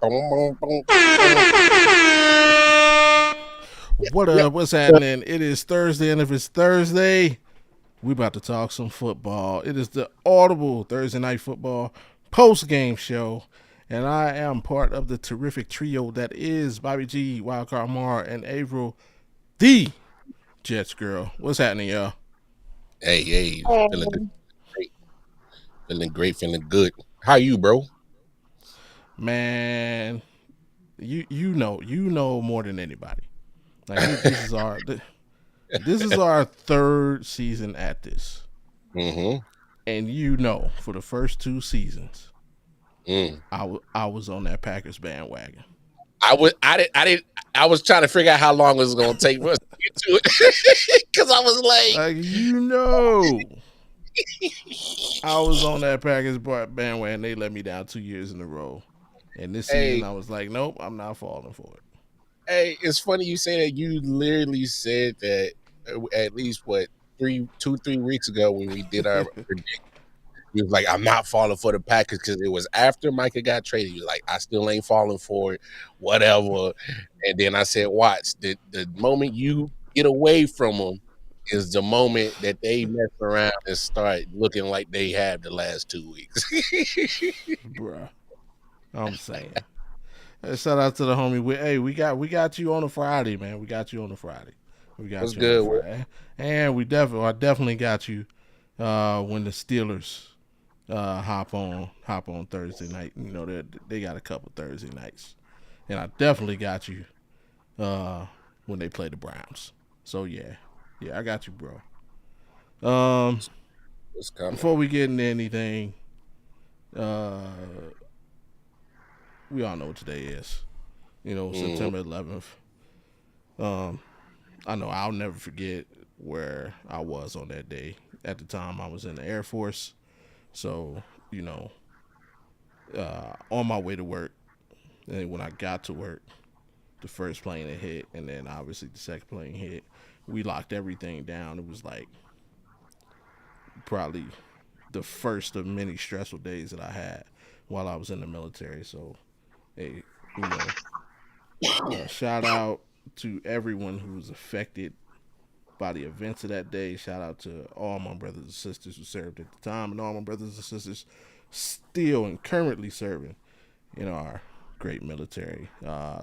Boom, boom, boom. What Yep. up? What's happening? It is Thursday, and if it's Thursday, we about to talk some football. It is the Audible Thursday Night Football post-game show, and I am part of the terrific trio that is Bobby G, Wildcard Mar, and April, the Jets girl. What's happening, y'all? Hey, feeling good, Um, great, feeling great, feeling good. How you, bro? Man, you know more than anybody. Like this is our third season at this, Mm-hmm. and for the first two seasons, Mm. I was on that Packers bandwagon. I didn't. I was trying to figure out how long it was gonna take for us to get to it because I was like, Like I was on that Packers bandwagon. They let me down 2 years in a row, and this season hey, I was like, nope, I'm not falling for it. hey. It's funny you say that. You literally said that at least what 3 weeks ago when we did our prediction. He was like, I'm not falling for the Packers because it was after Micah got traded. He was like, I still ain't falling for it, whatever. And then I said, watch, the moment you get away from them is the moment that they mess around and start looking like they have the last 2 weeks. Bruh, I'm saying. Hey, shout out to the homie. Hey, we got you on a Friday, man. We got you on a Friday. We What's got you on a good? Friday, and I definitely got you when the Steelers hop on Thursday night. They got a couple Thursday nights, and I definitely got you uh, when they play the Browns. So yeah, I got you, bro. Um, What's coming? Before we get into anything, uh, we all know what today is. Mm, September 11th. Um, I know I'll never forget where I was on that day. At the time, I was in the Air Force, so you know, on my way to work. And when I got to work, the first plane that hit, and then obviously the second plane hit. We locked everything down. It was like probably the first of many stressful days that I had while I was in the military. So, hey, you know, shout out to everyone who was affected by the events of that day. Shout out to all my brothers and sisters who served at the time, and all my brothers and sisters still and currently serving in our great military.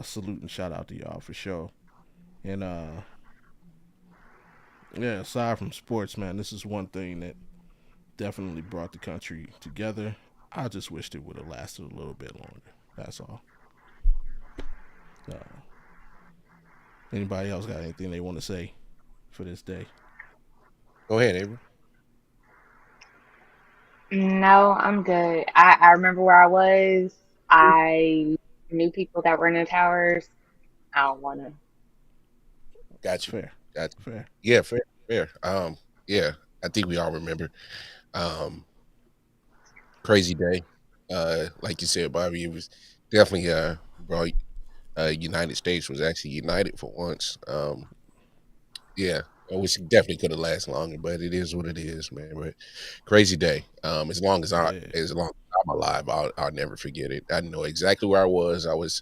Salute and shout out to y'all for sure. And yeah, aside from sports, man, this is one thing that definitely brought the country together. I just wished it would have lasted a little bit longer. That's all. Uh, Anybody else got anything they want to say for this day? go ahead, Avery. no, I'm good. I remember where I was. I knew people that were in the towers. I don't want to. Got you. Fair, Got you. fair. Yeah, fair, fair. Yeah, I think we all remember. Um, crazy day. Like you said, Bobby, it was definitely bro. United States was actually united for once. Yeah, I wish it definitely could have lasted longer, but it is what it is, man. But crazy day. Yeah, As long as I'm alive, I'll never forget it. I know exactly where I was. I was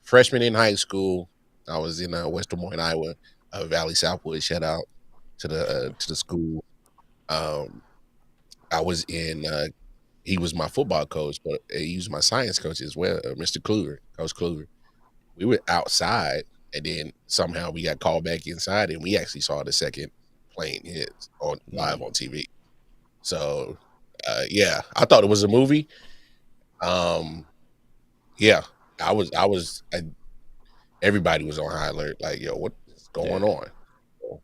freshman in high school. I was in West Des Moines, Iowa, Valley Southwood. Shout out to the school. Um, I was in. He was my football coach, but he was my science coach as well, Mr. Kluger, Coach Kluger. We were outside, and then somehow we got called back inside, and we actually saw the second plane hit on live on TV. So, yeah, I thought it was a movie. Um, yeah, everybody was on high alert. Like, yo, what is going yeah. on? So,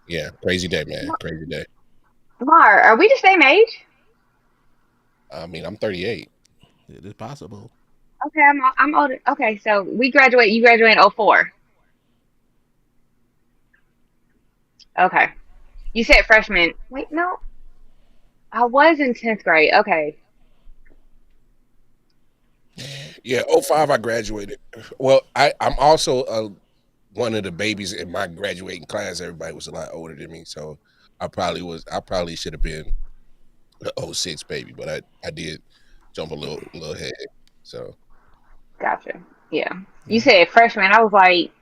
yeah, crazy day, man. Crazy day. Mar, are we the same age? I mean, I'm 38. It is possible. Okay, I'm older. Okay, so we graduate. You graduate in '04. Okay. You said freshman. Wait, no. I was in 10th grade. Okay. Yeah, '05 I graduated. Well, I'm also one of the babies in my graduating class. Everybody was a lot older than me, so I probably should have been the '06 baby, but I did jump a little ahead. So Gotcha. Yeah. You Yeah. said freshman. I was like,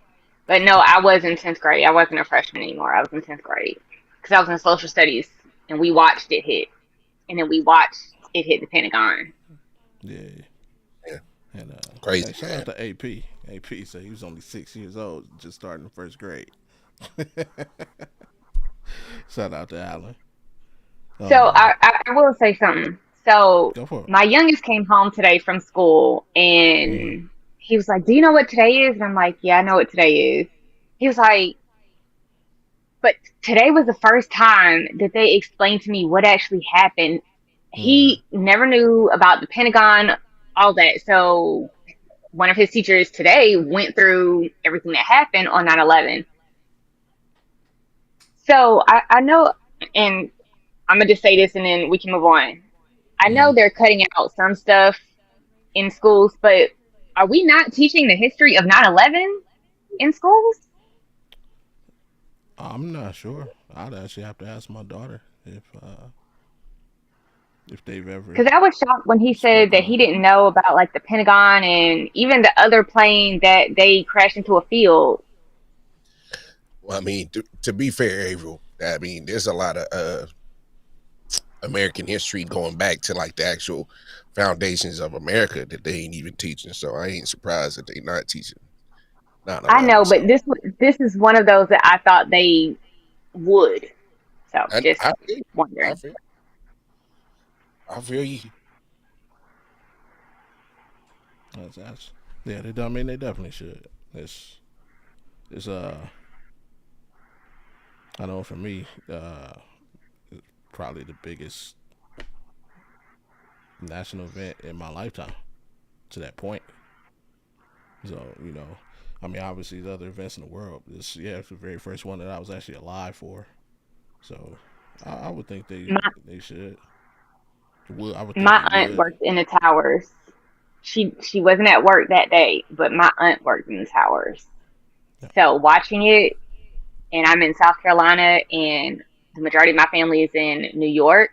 but no, I was in 10th grade. I wasn't a freshman anymore. I was in 10th grade because I was in social studies and we watched it hit. And then we watched it hit the Pentagon. Yeah. Yeah, And hey, crazy shout out man. to AP. AP said he was only 6 years old, just starting the first grade. Shout out to Allen. So Um, I will say something. So go for it. my youngest came home today from school Mm, and he was like, "Do you know what today is?" And I'm like, "Yeah, I know what today is." He was like, "But today was the first time that they explained to me what actually happened." mm, He never knew about the Pentagon, all that. So one of his teachers today went through everything that happened on 9/11. So I know, and I'm gonna just say this and then we can move on. I know mm. they're cutting out some stuff in schools, but are we not teaching the history of 9/11 in schools? I'm not sure. I'd actually have to ask my daughter if they've ever Because I was shocked when he said spoken that on he it. didn't know about like the Pentagon and even the other plane that they crashed into a field. Well, I mean, to be fair, April, I mean, there's a lot of American history going back to like the actual foundations of America that they ain't even teaching. So I ain't surprised that they not teaching nine I eleven. know, but So this is one of those that I thought they would. So I just I feel, I wondering. feel, I feel you. That's yeah. They, I mean, they definitely should. It's I know for me, probably the biggest national event in my lifetime to that point. So I mean, obviously the other events in the world. This yeah, it's the very first one that I was actually alive for. So I would think My they should. Would I would think my they aunt would. worked in the towers. She wasn't at work that day, but my aunt worked in the towers. Yeah. So watching it, and I'm in South Carolina, and the majority of my family is in New York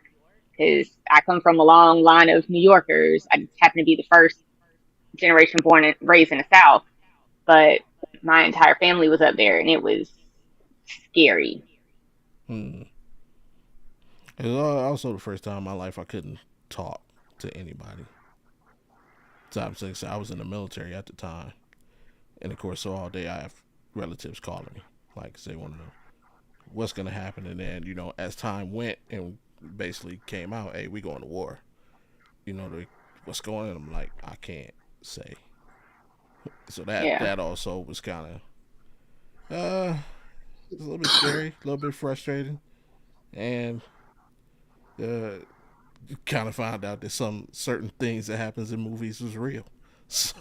because I come from a long line of New Yorkers. I just happen to be the first generation born and raised in the South, but my entire family was up there, and it was scary. Hmm. It was also the first time in my life I couldn't talk to anybody. So I was in the military at the time, and of course, so all day I have relatives calling me, like they want to know what's gonna happen, and then as time went and basically came out, hey, we going to war. What's going on? I'm like, I can't say. So Yeah. that also was kind of it's a little bit scary, a little bit frustrating, and uh, kind of found out that some certain things that happens in movies was real. So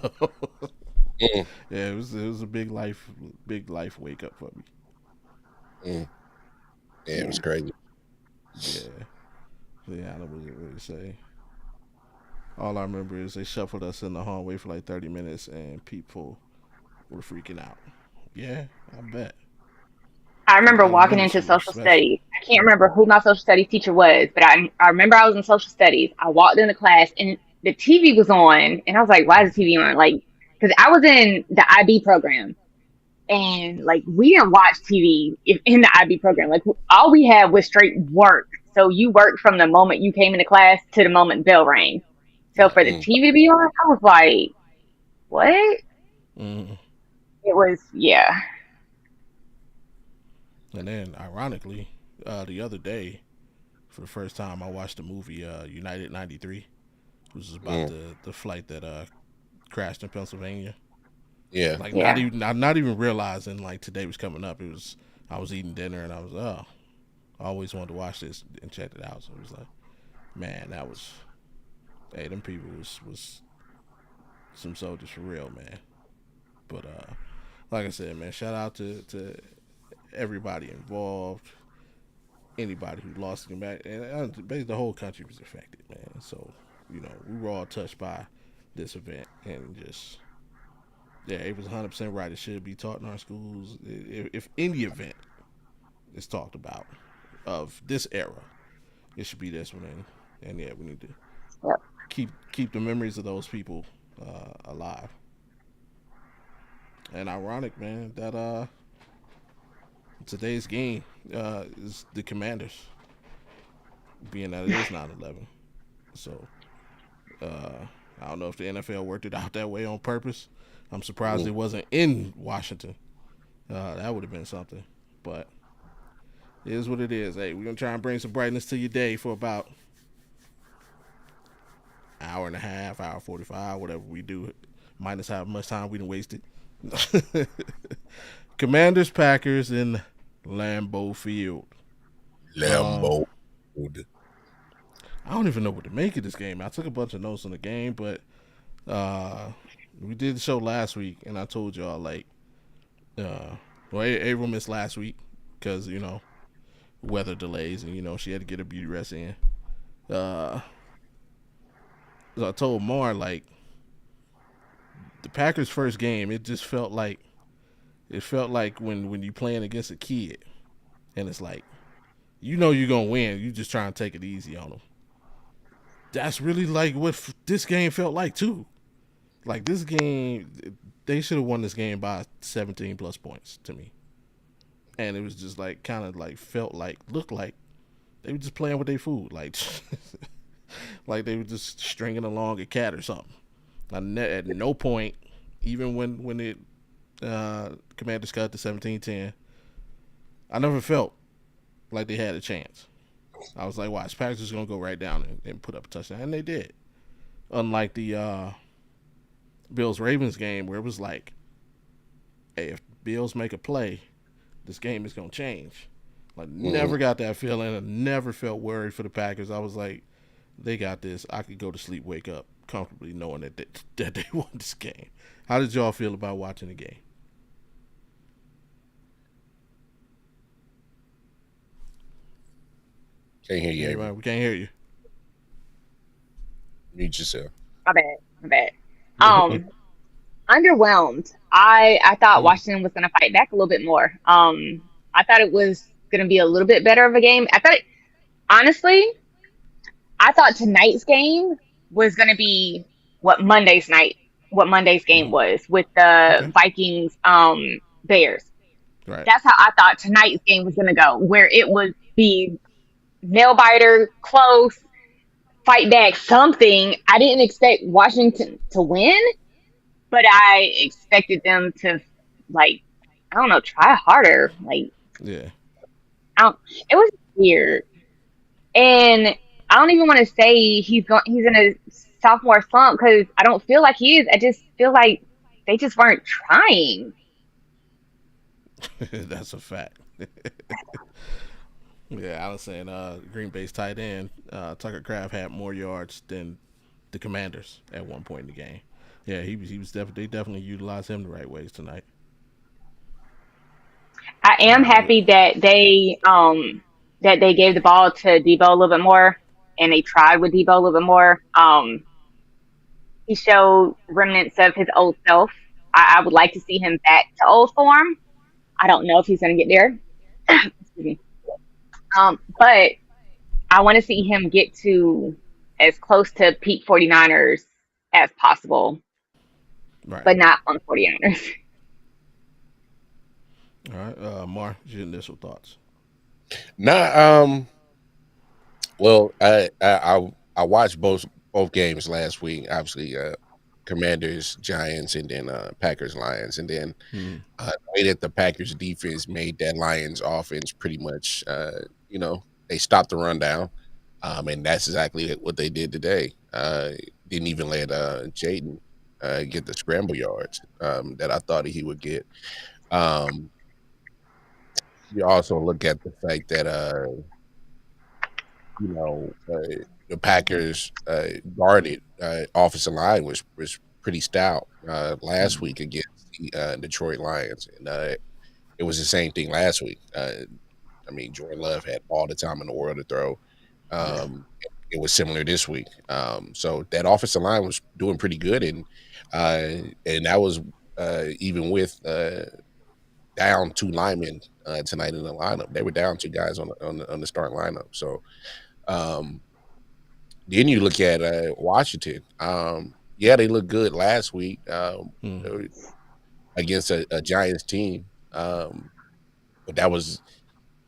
Mm, yeah, it was a big life wake up for me. mm. Yeah, it was Yeah. crazy. Yeah, yeah, I don't really say. All I remember is they shuffled us in the hallway for like 30 minutes, and people were freaking out. Yeah, I bet. I remember walking into Elementary, social especially. studies. I can't remember who my social studies teacher was, but I remember I was in social studies. I walked into class and the TV was on, and I was like, "Why is the TV on?" Like, because I was in the IB program, and like we didn't watch TV in the IB program. Like all we had was straight work. So you worked from the moment you came into class to the moment bell rang. So Yeah. for the Mm. TV to be on, I was like, "What?" Mm. It was, yeah, And then, ironically, the other day, for the first time, I watched the movie United '93, which is about Mm. the flight that crashed in Pennsylvania. Yeah. Like yeah. not even realizing like today was coming up. It was I was eating dinner and I was I always wanted to watch this and check it out. So it was like, man, that was hey, them people was some soldiers for real, man. But like I said, man, shout out to everybody involved, anybody who lost them back, and basically the whole country was affected, man. So we were all touched by this event, and just yeah, it was 100% right. It should be taught in our schools. If any event is talked about of this era, it should be this one, and yeah, we need to Yep. keep the memories of those people alive. And ironic, man, that today's game is the Commanders, being that it is 9/11. So I don't know if the NFL worked it out that way on purpose. I'm surprised Mm. it wasn't in Washington. That would have been something. But it is what it is. Hey, we're gonna try and bring some brightness to your day for about hour and a half, hour 45, whatever we do, minus how much time we done wasted. Commanders, Packers in Lambeau Field. Um, Lambo. I don't even know what to make of this game. I took a bunch of notes on the game, but uh, we did the show last week, and I told y'all like, well, April missed last week because weather delays, and she had to get her beauty rest in. Uh, so I told Mar like the Packers' first game, it felt like when you playing against a kid, and it's like you're gonna win, you just trying to take it easy on them. That's really like what this game felt like too. Like this game, they should have won this game by 17 plus points to me, and it was just like kind of like felt like looked like they were just playing with their food, like like they were just stringing along a cat or something. At no point, even when it Commanders cut to 17-10, I never felt like they had a chance. I was like, watch, Packers is gonna go right down and put up a touchdown, and they did. Unlike the Bills Ravens game where it was like, hey, if Bills make a play, this game is gonna change. Like Mm. never got that feeling. I never felt worried for the Packers. I was like, they got this. I could go to sleep, wake up comfortably knowing that they won this game. How did y'all feel about watching the game? Can't hear you, Anybody? Avery. We can't hear you. Mute yourself. My bad. My bad. Um, Underwhelmed. I thought Mm, Washington was gonna fight back a little bit more. I thought it was gonna be a little bit better of a game. Honestly, I thought tonight's game was gonna be what Monday's night, what Monday's game mm, was with the okay. Vikings Bears. Right. That's how I thought tonight's game was gonna go, where it would be nail biter, close, fight back, something. I didn't expect Washington to win, but I expected them to like I don't know, try harder. Like Yeah. I don't, it was weird. And I don't even want to say he's in a sophomore slump because I don't feel like he is. I just feel like they just weren't trying. That's a fact. Yeah, I was saying Green Bay's tight end Tucker Craft had more yards than the Commanders at one point in the game. Yeah, he was definitely they definitely utilized him the right ways tonight. I am Uh, happy that they gave the ball to Debo a little bit more and they tried with Debo a little bit more. He showed remnants of his old self. I would like to see him back to old form. I don't know if he's going to get there. Excuse me. But I want to see him get to as close to peak 49ers as possible, right. but not on 49ers. All right. Mar, your initial thoughts. Nah. Well, I watched both games last week. Obviously, Commanders, Giants, and then Packers, Lions, and then Hmm. the way that the Packers defense made that Lions offense pretty much, they stopped the rundown, and that's exactly what they did today. Didn't even let Jaden get the scramble yards that I thought he would get. Um, you also look at the fact that the Packers guarded offensive line was pretty stout last Hmm. week against the Detroit Lions, and it was the same thing last week. I mean, Jordan Love had all the time in the world to throw. Yeah. It was similar this week. So that offensive line was doing pretty good, and that was even with down two linemen tonight in the lineup. They were down two guys on the starting lineup. So um, then you look at Washington. Yeah, they looked good last week. Hmm. against a Giants team. But that was,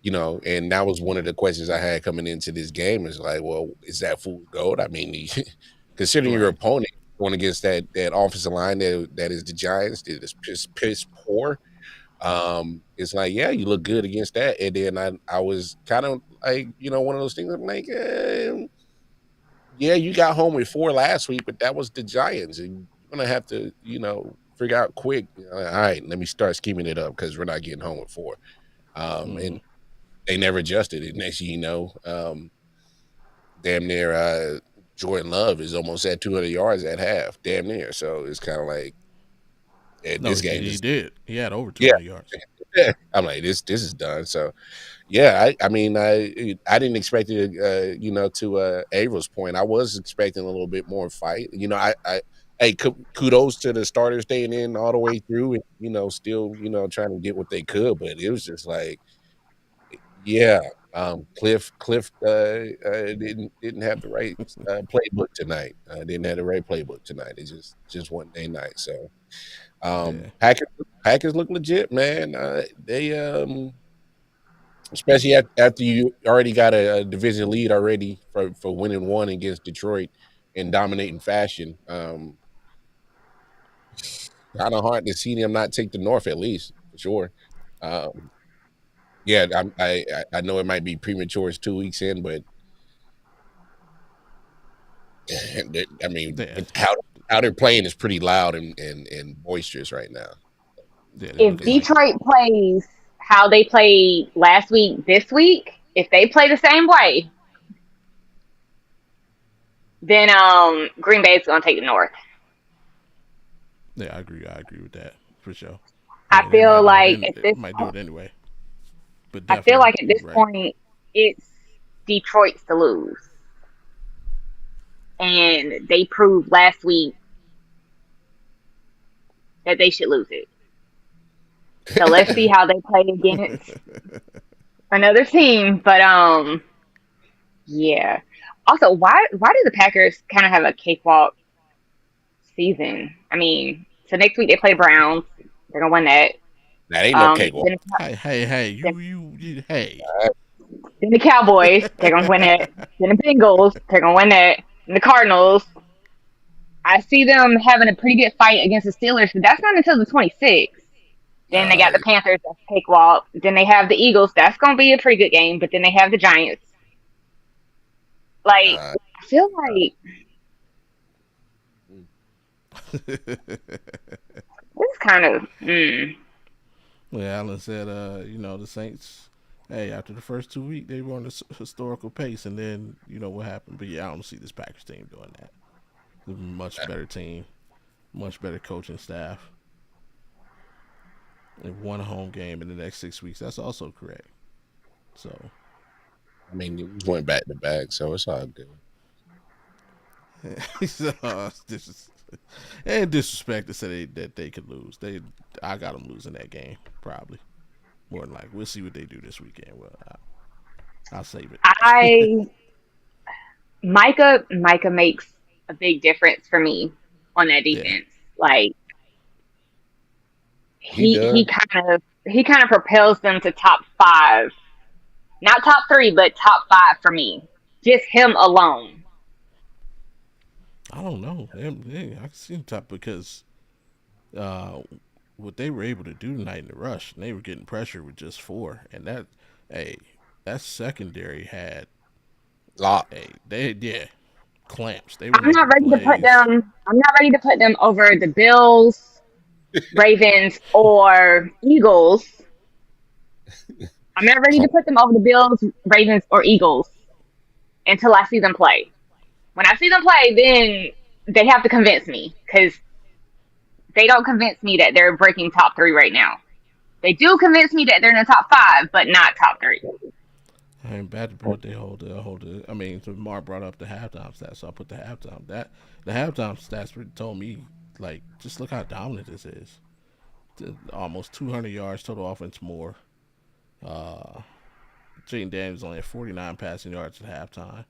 and that was one of the questions I had coming into this game is like, well, is that fool's gold? I mean, considering your Right. opponent going against that offensive line that is the Giants, that is piss poor. It's like, yeah, you look good against that. And then I was kind of like, one of those things. I'm like, yeah, you got home with 4 last week, but that was the Giants, and you're gonna have to, figure out quick. All right, let me start scheming it up because we're not getting home with 4. And Mm. they never adjusted it. Next thing you know, damn near Jordan Love is almost at 200 yards at half, damn near. So it's kind of like No, this he did. game He is, did. He had over yeah. 200 yards. I'm like, this is done. So yeah, I mean, I didn't expect it. To Avril's point, I was expecting a little bit more fight. Hey, kudos to the starters staying in all the way through, and still trying to get what they could. But it was just like, yeah, Cliff didn't have the right playbook tonight. Didn't have the right playbook tonight. It just wasn't their night. So Yeah. Packers look legit, man. They especially after you already got a division lead already for winning one against Detroit in dominating fashion. Kind of hard to see them not take the North at least for sure. Um, yeah, I know it might be premature. It's 2 weeks in, but I mean, Yeah. but how they're playing is pretty loud and boisterous right now. Yeah, they If looking It's like it. Detroit plays how they played last week, this week, if they play the same way, then Green Bay is going to take the North. Yeah, I agree. I agree with that for sure. I I mean, they feel might do it. like at They this might do point, it anyway. But I feel definitely, like at you're this right. point, it's Detroit's to lose, and they proved last week that they should lose it. So let's see how they play against another team. But yeah. Also, why do the Packers kind of have a cakewalk season? I mean, so next week they play Browns. They're gonna win that. that ain't no cakewalk. Then Hey, then, hey. then the Cowboys. They're gonna win it. Then the Bengals. They're gonna win it. And the Cardinals. I see them having a pretty good fight against the Steelers, but that's not until the 26th. Then they got Uh, the Panthers. That's cakewalk. Then they have the Eagles. That's gonna be a pretty good game. But then they have the Giants. Like uh, I feel like this kind of. Well, Allen said, the Saints, hey, after the first 2 weeks, they were on this historical pace, and then, what happened. But yeah, I don't see this Packers team doing that. It's a much better team, much better coaching staff. And one home game in the next 6 weeks. That's also correct. So, I mean, we went back to back, so it's all good. this is and disrespect to say that they could lose. I got them losing that game probably more than like. We'll see what they do this weekend. Well, I'll save it. I Micah makes a big difference for me on that Yeah, defense. Like He he does. he kind of propels them to top five, not top three, but top five for me. Just him alone. I don't know. I can see the top because uh, what they were able to do tonight in the rush, and they were getting pressure with just 4, and hey, that secondary had Lot. they yeah clamps. They were I'm not making ready to put plays. them. I'm not ready to put them over the Bills, Ravens, or Eagles. I'm not ready to put them over the Bills, Ravens, or Eagles until I see them play. When I see them play, then they have to convince me because they don't convince me that they're breaking top three right now. They do convince me that they're in the top five, but not top three. I mean, bad report. They hold it. I mean, so Mark brought up the halftime stats, so I put the halftime. The halftime stats told me like, just look how dominant this is. Almost 200 yards total offense more. Uh, Jaden Daniels only had 49 passing yards at halftime.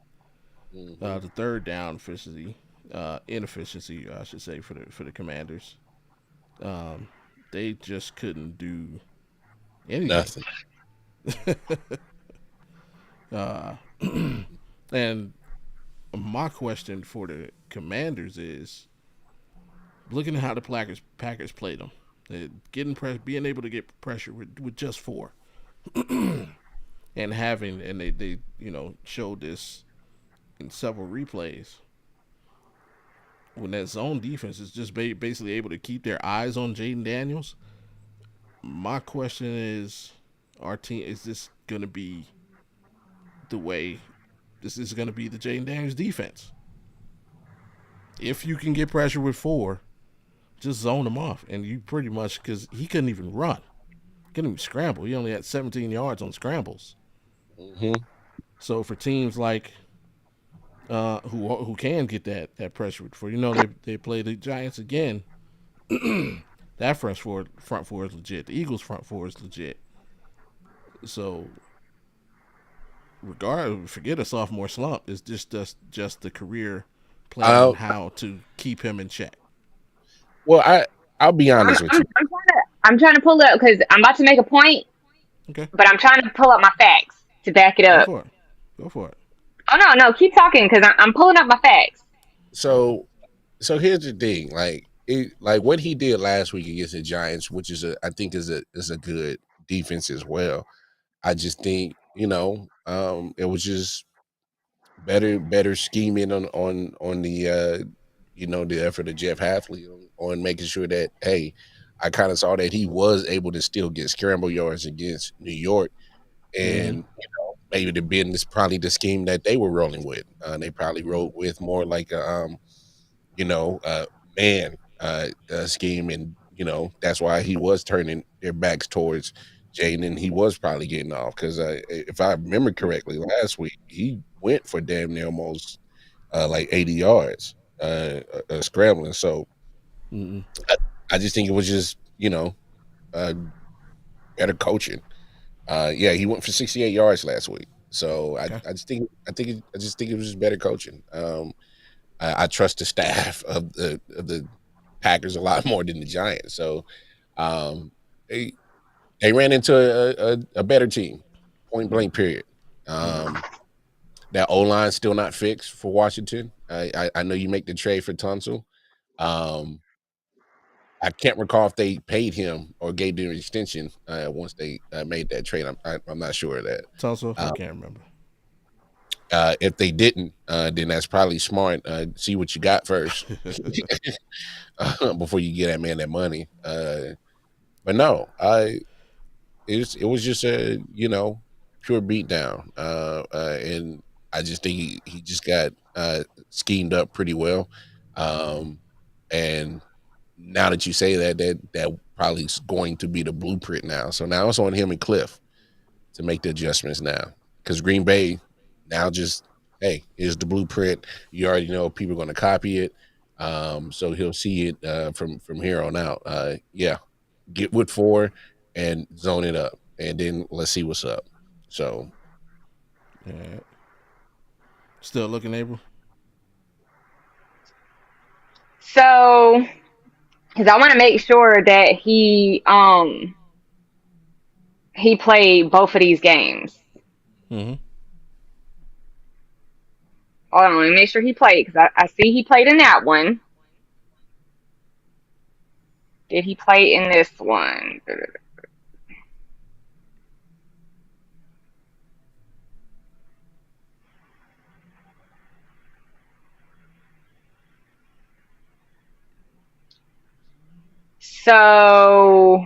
Mm-hmm. The third down efficiency, inefficiency, I should say, for the Commanders. they just couldn't do anything. Nothing. uh, and my question for the Commanders is, looking at how the Packers played them, being able to get pressure with just four, and they showed this in several replays. When that zone defense is just basically able to keep their eyes on Jaden Daniels, my question is, our team, is this going to be the way? This is going to be the Jaden Daniels defense. If you can get pressure with four, just zone him off, and you pretty much, because he couldn't even run, couldn't even scramble. He only had 17 yards on scrambles. Hmm. So for teams like who can get that pressure with four, they play the Giants again. That front four is legit. The Eagles front four is legit. So forget a sophomore slump. It's just the career plan on I'll, how to keep him in check. well, I'll be I'm, honest with I'm, you. I'm trying to I'm trying to pull it up because I'm about to make a point, Okay, but I'm trying to pull up my facts to back it go up. for it. Go for it. Oh no, keep talking because I'm pulling up my facts. So, so here's the thing, like what he did last week against the Giants, which I think is a good defense as well. I just think it was just better scheming on the the effort of Jeff Halfley on making sure that, hey, I kind of saw that he was able to still get scramble yards against New York, Mm-hmm. and maybe the business probably the scheme that they were rolling with. They probably rolled with more like a you know uh man scheme, and that's why he was turning their backs towards Jaden, and he was probably getting off because if I remember correctly, last week he went for damn near almost like 80 yards scrambling. So Mm-hmm. I, I just think it was just uh, better coaching. Yeah, he went for 68 yards last week. So Okay. I just think it was just better coaching. I trust the staff of the Packers a lot more than the Giants. So um, they they ran into a better team, point blank. Period. Mm-hmm. That O line still not fixed for Washington. I know you make the trade for Tunsil. Um, I can't recall if they paid him or gave him an extension once they made that trade. I'm not sure of that. Tulsa, I Uh, can't remember. if they didn't, then that's probably smart. See what you got first before you get that man that money. But no, it was just a pure beatdown, and I just think he just got schemed up pretty well. Um, and now that you say that, that probably is going to be the blueprint now. So now it's on him and Cliff to make the adjustments now, because Green Bay now just, hey, here's the blueprint. You already know people are going to copy it, so he'll see it from here on out. Yeah, get with four and zone it up, and then let's see what's up. So Yeah. Still looking, April. So, because I want to make sure that he played both of these games. Mm-hmm. Hold on, let me make sure he played because I see he played in that one. Did he play in this one? So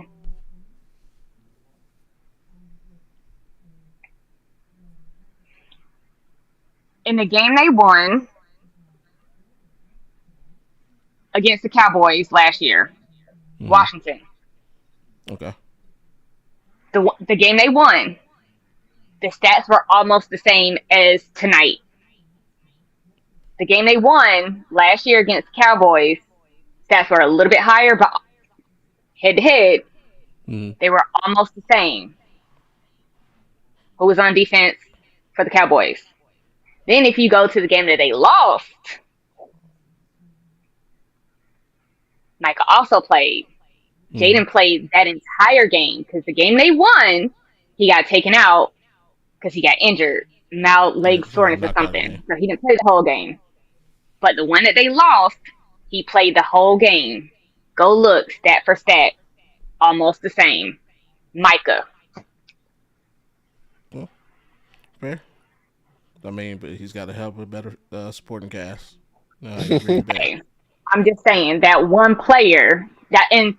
in the game they won against the Cowboys last year, Mm-hmm. Washington. Okay. The game they won, the stats were almost the same as tonight. The game they won last year against Cowboys, stats were a little bit higher, but head to head, Mm-hmm. they were almost the same. Who was on defense for the Cowboys? Then if you go to the game that they lost, Micah also played. Mm-hmm. Jaden played that entire game because the game they won, he got taken out because he got injured, mouth Yeah, leg he got soreness or knocked out of the game. something. So he didn't play the whole game. But the one that they lost, he played the whole game. Go look, stat for stat, almost the same. Micah. Well, fair. I mean, but he's got to have a better supporting cast. No, I agree with that. Okay. I'm just saying that one player that and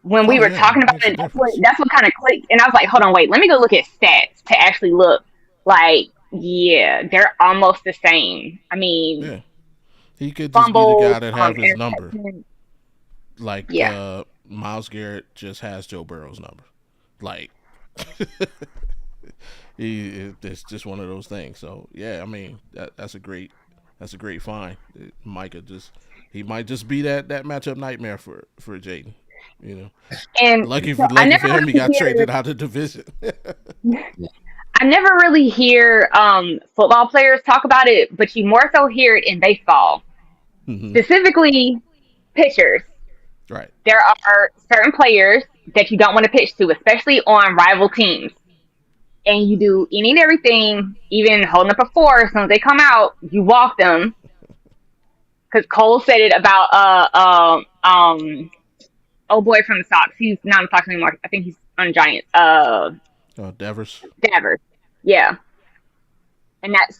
when we Oh were yeah, talking about makes a it, difference. that's what kind of clicked. And I was like, hold on, wait, let me go look at stats to actually look. Like, yeah, they're almost the same. I mean, Yeah, he could just be the fumbles, guy that have his number. interceptions. Like Yeah. Miles Garrett just has Joe Burrow's number. Like it's just one of those things. So yeah, I mean that's a great find. Micah just he might just be that matchup nightmare for Jaden. You know, And so I lucky never for him, he really got hear traded out of the division. I never really hear football players talk about it, but you more so hear it in baseball, Hmm. specifically pitchers. Right. There are certain players that you don't want to pitch to, especially on rival teams. And you do any and everything, even holding up a four, as soon as they come out, you walk them. Because Cole said it about oh boy from the Sox. He's not in the Sox anymore. I think he's on the Giants. Oh, Devers. Devers. Yeah. And that's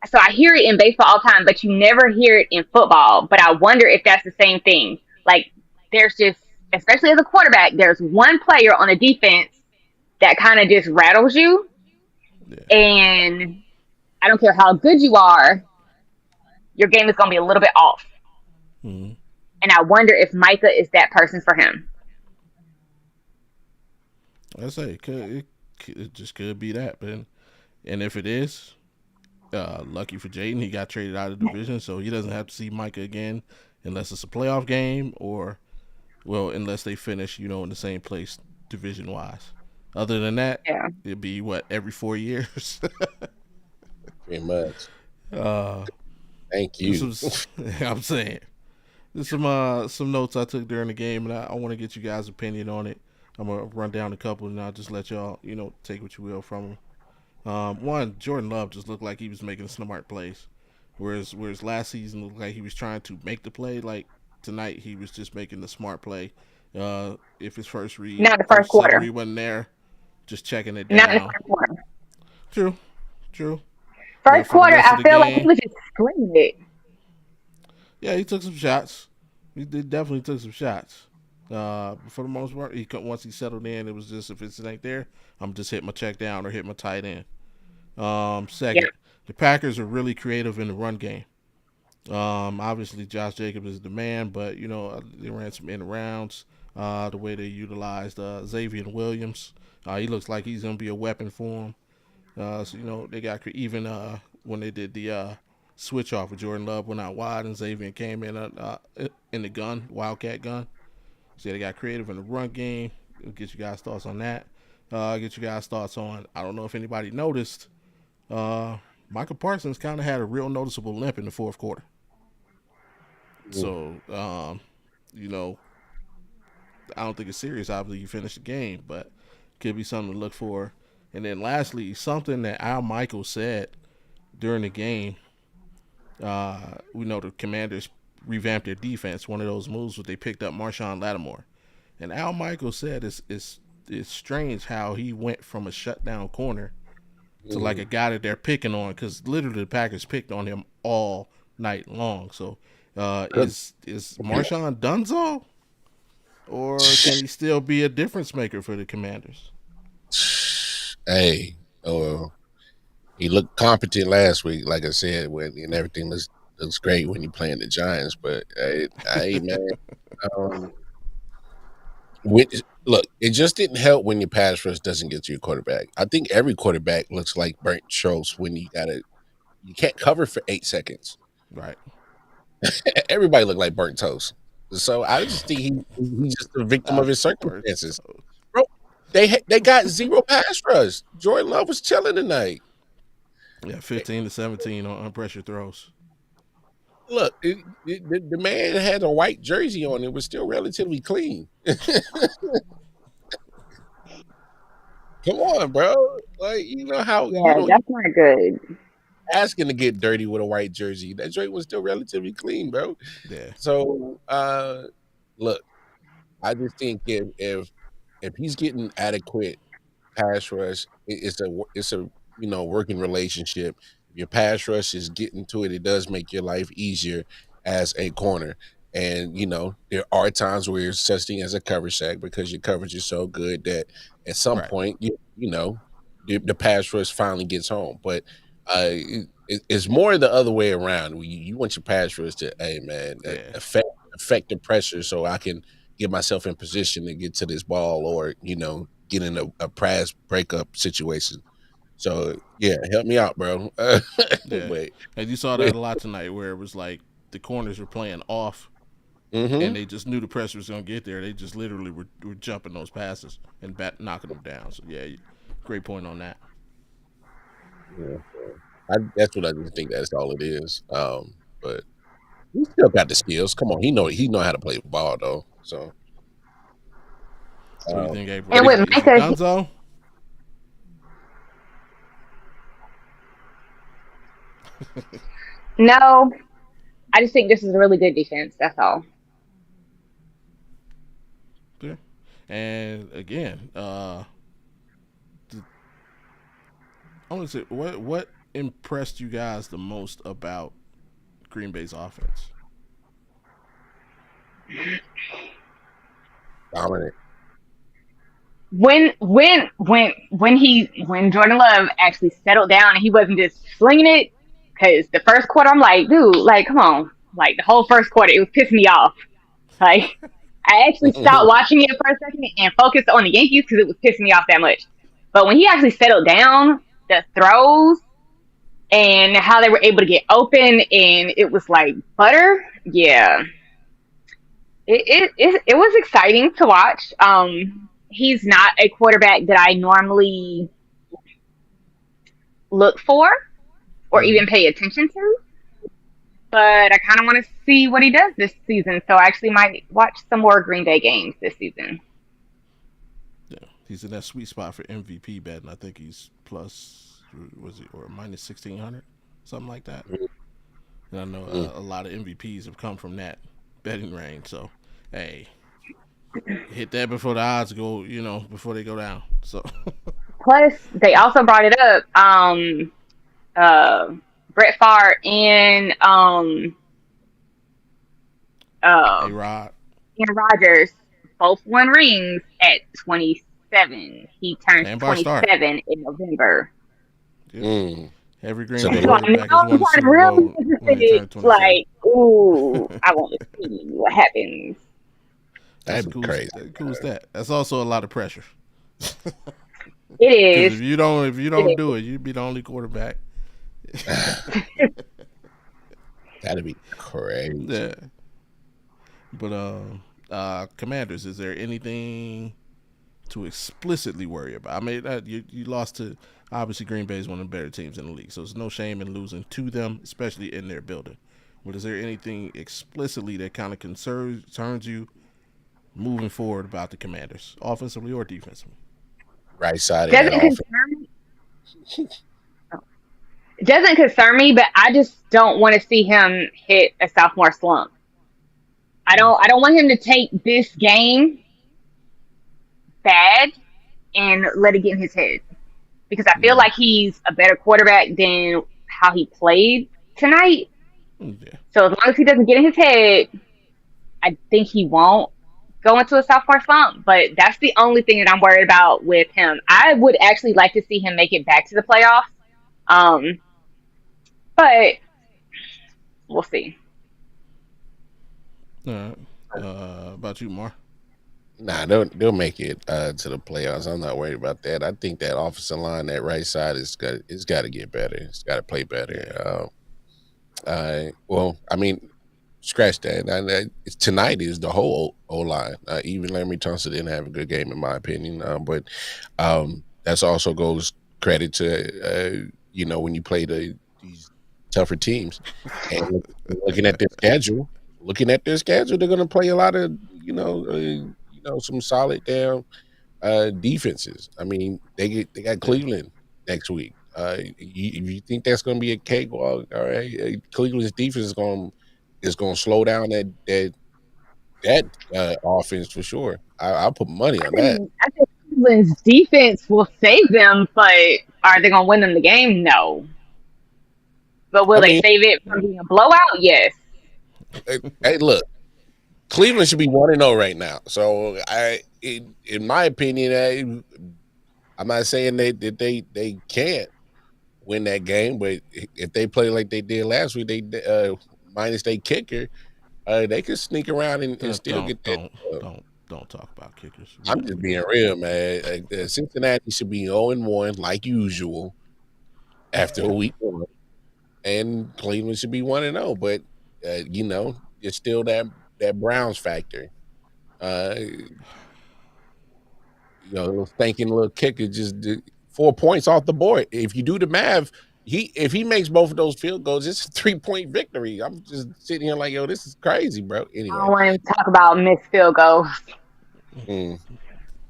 so I hear it in baseball all the time, but you never hear it in football. But I wonder if that's the same thing. Like there's just, especially as a quarterback, there's one player on the defense that kind of just rattles you, Yeah. and I don't care how good you are, your game is going to be a little bit off. Hmm. And I wonder if Micah is that person for him. I say it just could be that, but and if it is, lucky for Jaden, he got traded out of the division, so he doesn't have to see Micah again unless it's a playoff game or, well, unless they finish, in the same place division wise. Other than that, Yeah. it'd be what every 4 years. Pretty much. uh, Thank this you. was I'm saying there's some notes I took during the game, and I want to get you guys' opinion on it. I'm gonna run down a couple, and I'll just let y'all take what you will from them. One, Jordan Love just looked like he was making smart plays, whereas last season looked like he was trying to make the play. Like tonight, he was just making the smart play. If his Not the first first sudden quarter. read wasn't there, just checking it Not in the down. first quarter. True, true. But First for the quarter, rest of I the feel like he game, was just slinging it. yeah, he took some shots. He definitely took some shots. But for the most part, once he settled in, it was just if it ain't there, I'm just hit my check down or hit my tight end. Yeah. Second, the Packers are really creative in the run game. Obviously, Josh Jacobs is the man, but they ran some in rounds. The way they utilized Xavier Williams, he looks like he's gonna be a weapon for him. So they got even when they did the switch off with Jordan Love went out wide and Xavier came in the gun, Wildcat gun. So they got creative in the run game. Get you guys thoughts on that. Get you guys thoughts on. I don't know if anybody noticed. Michael Parsons kind of had a real noticeable limp in the fourth quarter. Ooh. So you know, I don't think it's serious. Obviously, you finished the game, but could be something to look for. And then lastly, something that Al Michaels said during the game. We know the Commanders revamped their defense. One of those moves was they picked up Marshawn Lattimore, and Al Michaels said it's strange how he went from a shutdown corner to like a guy that they're picking on because literally the Packers picked on him all night long. So Good. is Marshawn Dunzo, or can he still be a difference maker for the Commanders? Hey, uh, he looked competent last week, like I said, and everything looks great when you're playing the Giants. But hey, man, um, look, it just didn't help when your pass rush doesn't get to your quarterback. I think every quarterback looks like burnt toast when you can't cover for 8 seconds. Right. Everybody looked like burnt toast. So I just think he's just a victim of Not his Bert. circumstances. Bro, they got zero pass rush. Jordan Love was chilling tonight. Yeah, 15 to 17 on pressure throws. Look, the man had a white jersey on. It was still relatively clean. Come on, bro. Like you know how you Yeah, know that's not good. asking to get dirty with a white jersey. That jersey was still relatively clean, bro. Yeah, So look, I just think if he's getting adequate pass rush, it's a working relationship. If your pass rush is getting to it, it does make your life easier as a corner. And there are times where there's such thing as a cover sack because your coverage is so good that at some right. point the pass rush finally gets home. But it's more the other way around. You want your pass rush to, hey man, Yeah, affect the pressure so I can get myself in position to get to this ball or get in a pass breakup situation. So yeah, help me out, bro. yeah. But And you saw that a lot tonight, where it was like the corners were playing off, and hmm they just knew the pressure was gonna get there. They just literally were jumping those passes and knocking them down. So yeah, great point on that. yeah, that's what I just think that's all it is. But he still got the skills. Come on, he know how to play ball though. So, So what do you think, but April? And it, with Is it Micah, Dunzo? no, I just think this is a really good defense. That's all. Yeah. And again, I want to say what impressed you guys the most about Green Bay's offense? dominant. When Jordan Love actually settled down and he wasn't just slinging it, because the first quarter I'm like, dude, like come on, like the whole first quarter it was pissing me off. Like I actually stopped watching it for a second and focused on the Yankees because it was pissing me off that much. But when he actually settled down, the throws and how they were able to get open and it was like butter, yeah, it was exciting to watch. He's not a quarterback that I normally look for or Mm-hmm. even pay attention to, but I kind of want to see what he does this season. So I actually might watch some more Green Bay games this season. Yeah, he's in that sweet spot for MVP betting. I think he's plus was it or minus 1,600, something like that. And I know a lot of MVPs have come from that betting range. So hey, hit that before the odds go, before they go down. So Plus, they also brought it up. Uh, Brett Favre and uh, A Rod Aaron Rodgers both won rings at 27. He turns and Bar Star. 27 in November. Yep. Mm. Every Green So Bay the So now quarterback has I'm won a kind of Super really Bowl when they interested. turn 27. Like, ooh, I want to see what happens. That's that'd be cool. crazy. That cool as that. That's also a lot of pressure. It Because is. if you It don't is. do it, you'd be the only quarterback. That'd be crazy. Yeah. But Commanders, is there anything to explicitly worry about? I mean, you lost to obviously Green Bay is one of the better teams in the league, so there's no shame in losing to them, especially in their building. But is there anything explicitly that kind of concerns you moving forward about the Commanders, offensively or defensively? Right side of that Doesn't offense. concern me. It doesn't concern me, but I just don't want to see him hit a sophomore slump. I don't want him to take this game bad and let it get in his head. Because I feel Mm-hmm. like he's a better quarterback than how he played tonight. Yeah. So as long as he doesn't get in his head, I think he won't go into a sophomore slump. But that's the only thing that I'm worried about with him. I would actually like to see him make it back to the playoffs. Um, but we'll see. All right. About you, Mar? Nah, they'll make it to the playoffs. I'm not worried about that. I think that offensive line, that right side, it's got to get better. It's got to play Yeah. better. Well, I mean, scratch that. Tonight is the whole O line. Even Larry Thompson didn't have a good game, in my opinion. But that's also goes credit to when you play these tougher teams. And looking at their schedule, they're going to play a lot of some solid damn defenses. I mean, they got Yeah. Cleveland next week. You think that's going to be a cakewalk? All right, Cleveland's defense is going to slow down that offense for sure. I'll put money on that. I think Cleveland's defense will save them, but are they gonna win them the game? No. But will I they mean, save it from being a blowout? Yes. hey, look, Cleveland should be 1-0 right now. So in my opinion, I'm not saying they can't win that game, but if they play like they did last week, they minus their kicker, they could sneak around and Don't still don't get that. don't Uh, don't don't talk about kickers. I'm just being real, man. Cincinnati should be 0-1 like usual after a week one, and Cleveland should be 1-0. But it's still that Browns factor. Thinking little kicker just 4 points off the board. If you do the math, if he makes both of those field goals, it's a 3-point victory. I'm just sitting here like, yo, this is crazy, bro. I Anyway, don't want to talk about missed field goals. mm,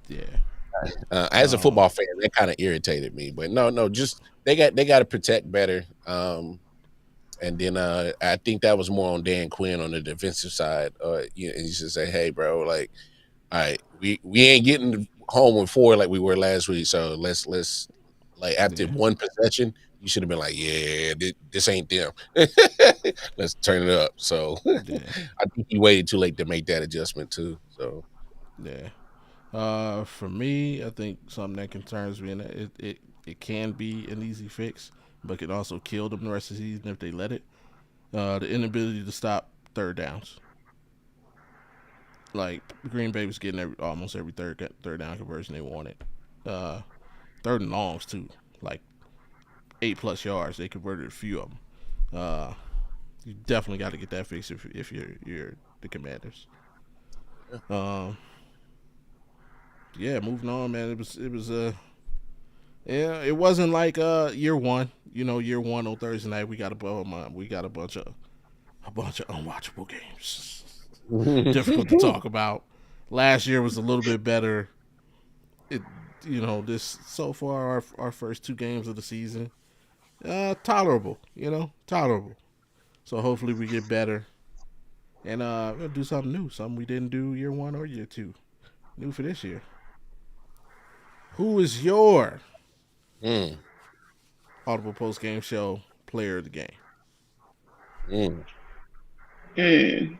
Yeah. as a Um. football fan, that kind of irritated me. But no, just they got to protect better. And then I think that was more on Dan Quinn on the defensive side. And you should say, hey, bro, like, all right, we ain't getting home with 4 like we were last week. So let's like after Yeah. one possession, you should have been like, yeah, this ain't them. Let's turn it up. So Yeah. I think he waited too late to make that adjustment too. So Yeah. For me, I think something that concerns me, and it can be an easy fix, but can also kill them the rest of the season if they let it. The inability to stop third downs. Like Green Bay was getting almost every third down conversion they wanted. Uh, third and longs too, like 8+ yards. They converted a few of them. Uh, you definitely got to get that fixed if you're the Commanders. Um, yeah, moving on, man. It was yeah, it wasn't like year one. Year one on Thursday night we got a bunch of unwatchable games. Difficult to talk about. Last year was a little bit better. It this so far our first 2 games of the season, tolerable. Tolerable. So hopefully we get better and we'll do something new, something we didn't do year one or year two. New for this year. Who is your mm, Audible Post Game Show player of the game? mm. Mm.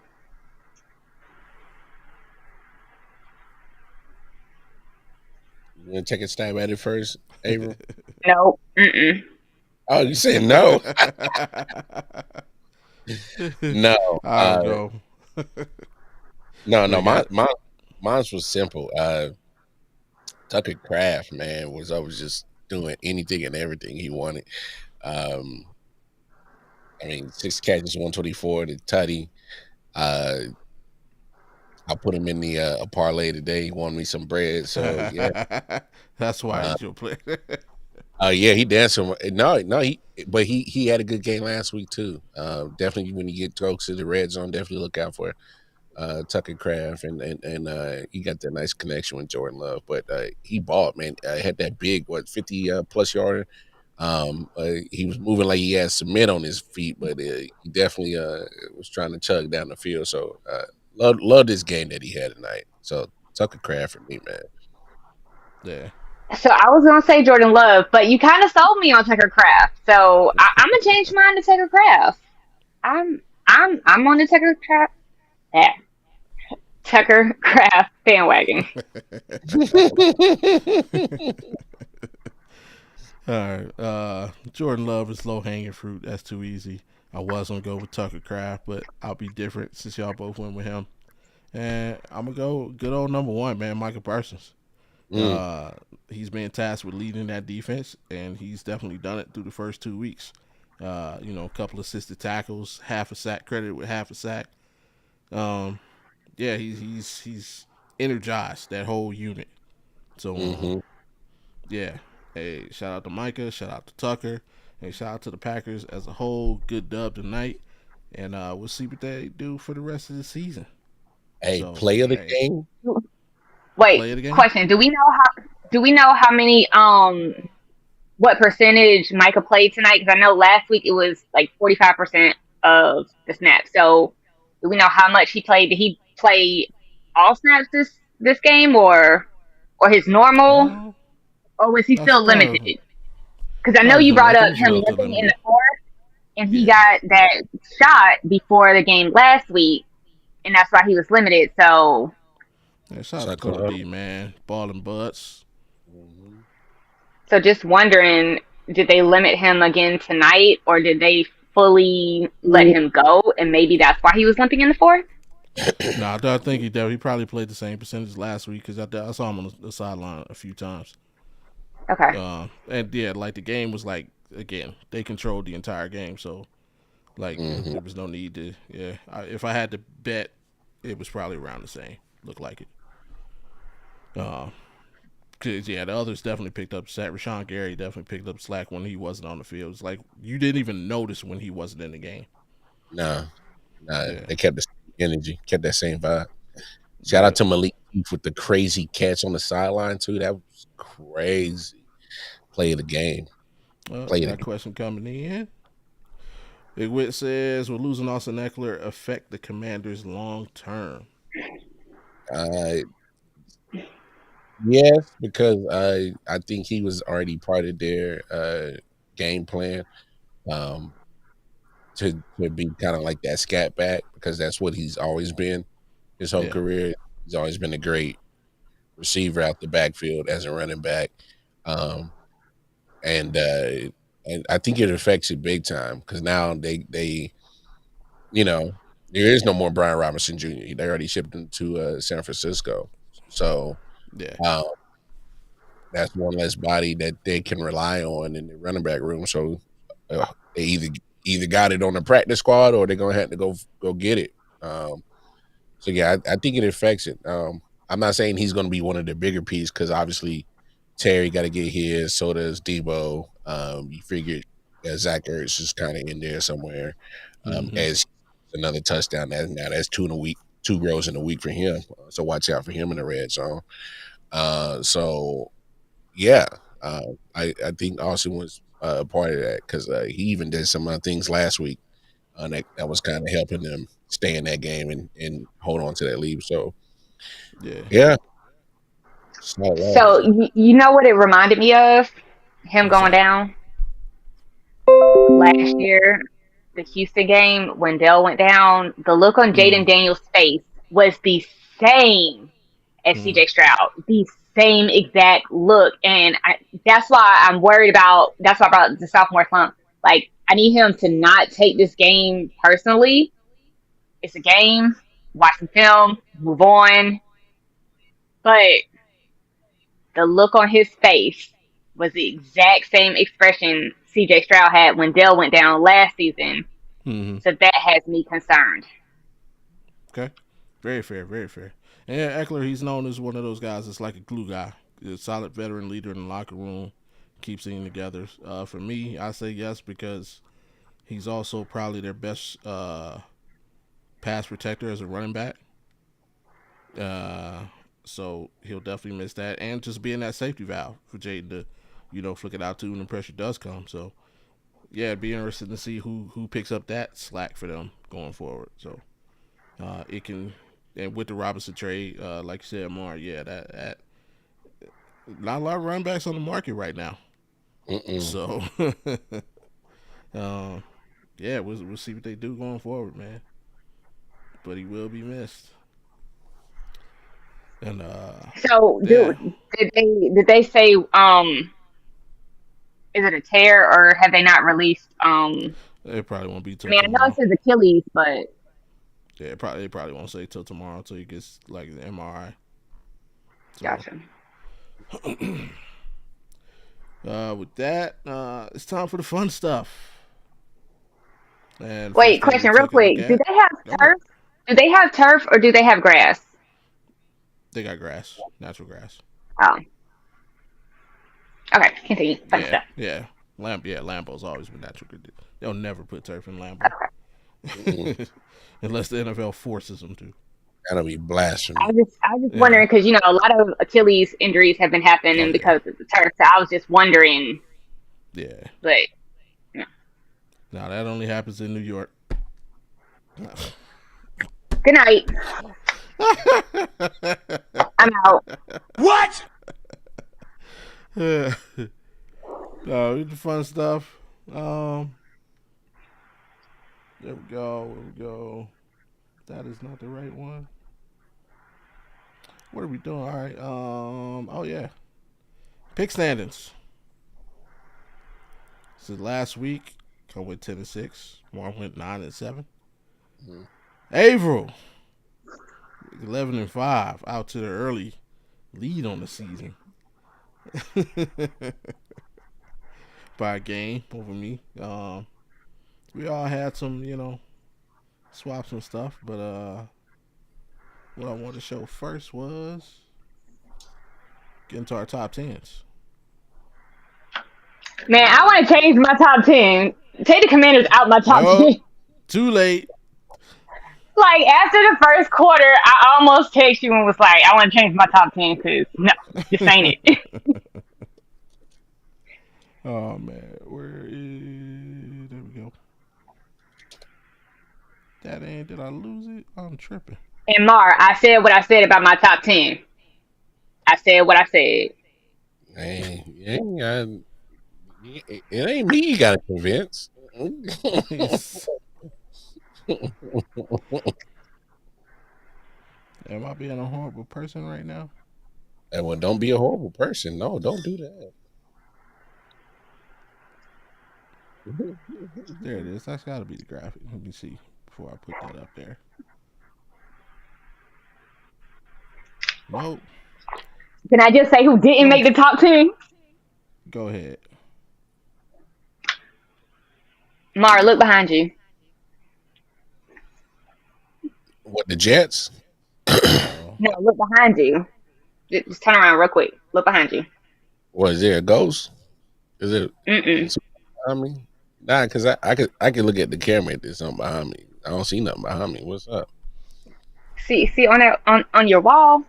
You want to take a stab at it first, Abram? No. Mm-mm. Oh, you saying no? No. I'll go. No, Well, no. you My got my mine's was simple. Tucker Craft, man, was always just doing anything and everything he wanted. Um, I mean, 6 catches, 124, the tutty. Uh, I put him in the a parlay today. He won me some bread, so yeah. That's why Uh, he's your player. yeah, he danced. No, but he had a good game last week too. Definitely when you get close to the red zone, definitely look out for Tucker Craft, and he got that nice connection with Jordan Love. But he balled, man. Had that big 50 plus yarder. He was moving like he had cement on his feet, but he definitely was trying to chug down the field. So love this game that he had tonight. So Tucker Craft for me, man. Yeah. So I was gonna say Jordan Love, but you kind of sold me on Tucker Craft. So I'm gonna change mine to Tucker Craft. I'm on the yeah, Tucker Craft bandwagon. All right. Jordan Love is low hanging fruit. That's too easy. I was gonna go with Tucker Craft, but I'll be different since y'all both went with him. And I'm gonna go good old number one, man, Michael Parsons. Mm, Uh, he's been tasked with leading that defense, and he's definitely done it through the first 2 weeks. A couple assisted tackles, half a sack, credited with half a sack. Um, yeah, he's energized that whole unit. So hmm yeah, hey, shout out to Micah, shout out to Tucker, Hey, shout out to the Packers as a whole. Good dub tonight, and we'll see what they do for the rest of the season. Hey, So, play of the hey, game. Wait, play of the game. question. Do we know how many what percentage Micah played tonight? Because I know last week it was like 45% of the snaps. So do we know how much he played? Did he play all snaps this game, or his normal, Uh, or was he I still thought, limited? Because I thought know it was you brought I think up it was him relatively limping in the limited. fourth, and he Yeah. got that shot before the game last week, and that's why he was limited. So Yeah, shout out to Sucker Kobe, Huddle. man. Balling butts. Mhm. So just wondering, did they limit him again tonight, or did they fully let him go, and maybe that's why he was limping in the fourth? No, I think he probably played the same percentage last week because I saw him on the sideline a few times. Okay. And yeah, like the game was like again they controlled the entire game, so like Mhm. there was no need to. Yeah, if I had to bet, it was probably around the same. Looked like it. Uh, Cause yeah, the others definitely picked up. Rashawn Gary definitely picked up slack when he wasn't on the field. It's like you didn't even notice when he wasn't in the game. Nah, nah. Yeah, They kept the same energy, kept that same vibe. Shout out yeah. to Malik Heath with the crazy catch on the sideline too. That was crazy. Play of the game. Play of the Got a question coming in. Big Wit says, "Will losing Austin Eckler affect the Commanders long term?" game. Yes, because I think he was already part of their game plan. Um, to be kind of like that scat back because that's what he's always been his whole Yeah, career. He's always been a great receiver out the backfield as a running back. Um, and I think it affects it big time because now they you know there is no more Brian Robinson Jr. They already shipped him to San Francisco, so yeah, um, that's one less body that they can rely on in the running back room. So they either got it on the practice squad or they're gonna have to go get it. Um, so yeah, I think it affects it. I'm not saying he's gonna be one of the bigger pieces because obviously Terry got to get his. So does Debo. You figured Zach Ertz is kind of in there somewhere. mm-hmm. As another touchdown. That's two in a week, two rows in a week for him. So watch out for him in the red zone. So yeah, I think Austin was a part of that because he even did some things last week that was kind of helping them stay in that game and hold on to that lead. So Yeah. yeah, it's not So lost. you know what it reminded me of? Him What's going that? down last year, the Houston game when Dell went down. The look on Mm, Jaden Daniels' face was the same as mm, CJ Stroud, the same exact look, and that's why I'm worried about. That's why I brought up the sophomore slump. Like I need him to not take this game personally. It's a game. Watch the film, move on. But the look on his face was the exact same expression CJ Stroud had when Dell went down last season. mm-hmm. So that has me concerned. Okay. Very fair. Very fair. And yeah, Eckler, he's known as one of those guys that's like a glue guy. He's a solid veteran leader in the locker room. Keeps things together. For me, I say yes because he's also probably their best pass protector as a running back. Uh, so he'll definitely miss that, and just being that safety valve for Jaden to, flick it out to when the pressure does come. So yeah, it'd be interesting to see who picks up that slack for them going forward. So it can, and with the Robinson trade, like you said, Mar, yeah, that not a lot of running backs on the market right now. Mm-mm. So uh, yeah, we'll see what they do going forward, man. But he will be missed. And So yeah, did they say is it a tear or have they not released it probably won't be I till mean I know it tomorrow. says Achilles, but Yeah, they probably won't say till tomorrow until he gets like the MRI. So gotcha. with that, it's time for the fun stuff. And the Wait, first thing we'll question real take a look quick. Do at. they have Go ahead. turf? Do they have turf or do they have grass? They got grass, natural grass. Oh, okay. Continue. Fun Yeah, stuff. yeah. Lambeau's always been natural. They'll never put turf in Lambeau unless the NFL forces them to. That'll be blasphemy. I was just wondering because a lot of Achilles injuries have been happening because of the turf. So I was just wondering. Yeah. But now that only happens in New York. good night. I'm out. What? The fun stuff. There we go. That is not the right one. What are we doing? All right. Oh yeah. Pick standings. So last week, I went 10-6. Mark went 9-7. Mm-hmm. Averill 11-5, out to the early lead on the season by a game over me. We all had some, swaps and stuff, but what I wanted to show first was getting to our top tens. Man, I want to change my top 10. Take the Commanders out my top 10. Too late. Like, after the first quarter, I almost texted you and was like, I want to change my top 10 because, no, this ain't it. Oh, man. Where is... There we go. That ain't... Did I lose it? I'm tripping. And Mar, I said what I said about my top 10. I said what I said. Hey, it ain't me you gotta convince. Am I being a horrible person right now? And well, don't be a horrible person. No, don't do that. There it is. That's got to be the graphic. Let me see before I put that up there. Nope. Can I just say who didn't make the top 10? Go ahead. Mar, look behind you. What, the Jets? No, look behind you. Just turn around real quick. Look behind you. What, is there a ghost? Is it Mm-mm. behind me? Nah, because I could look at the camera if there's something behind me. I don't see nothing behind me. What's up? See on that on your wall?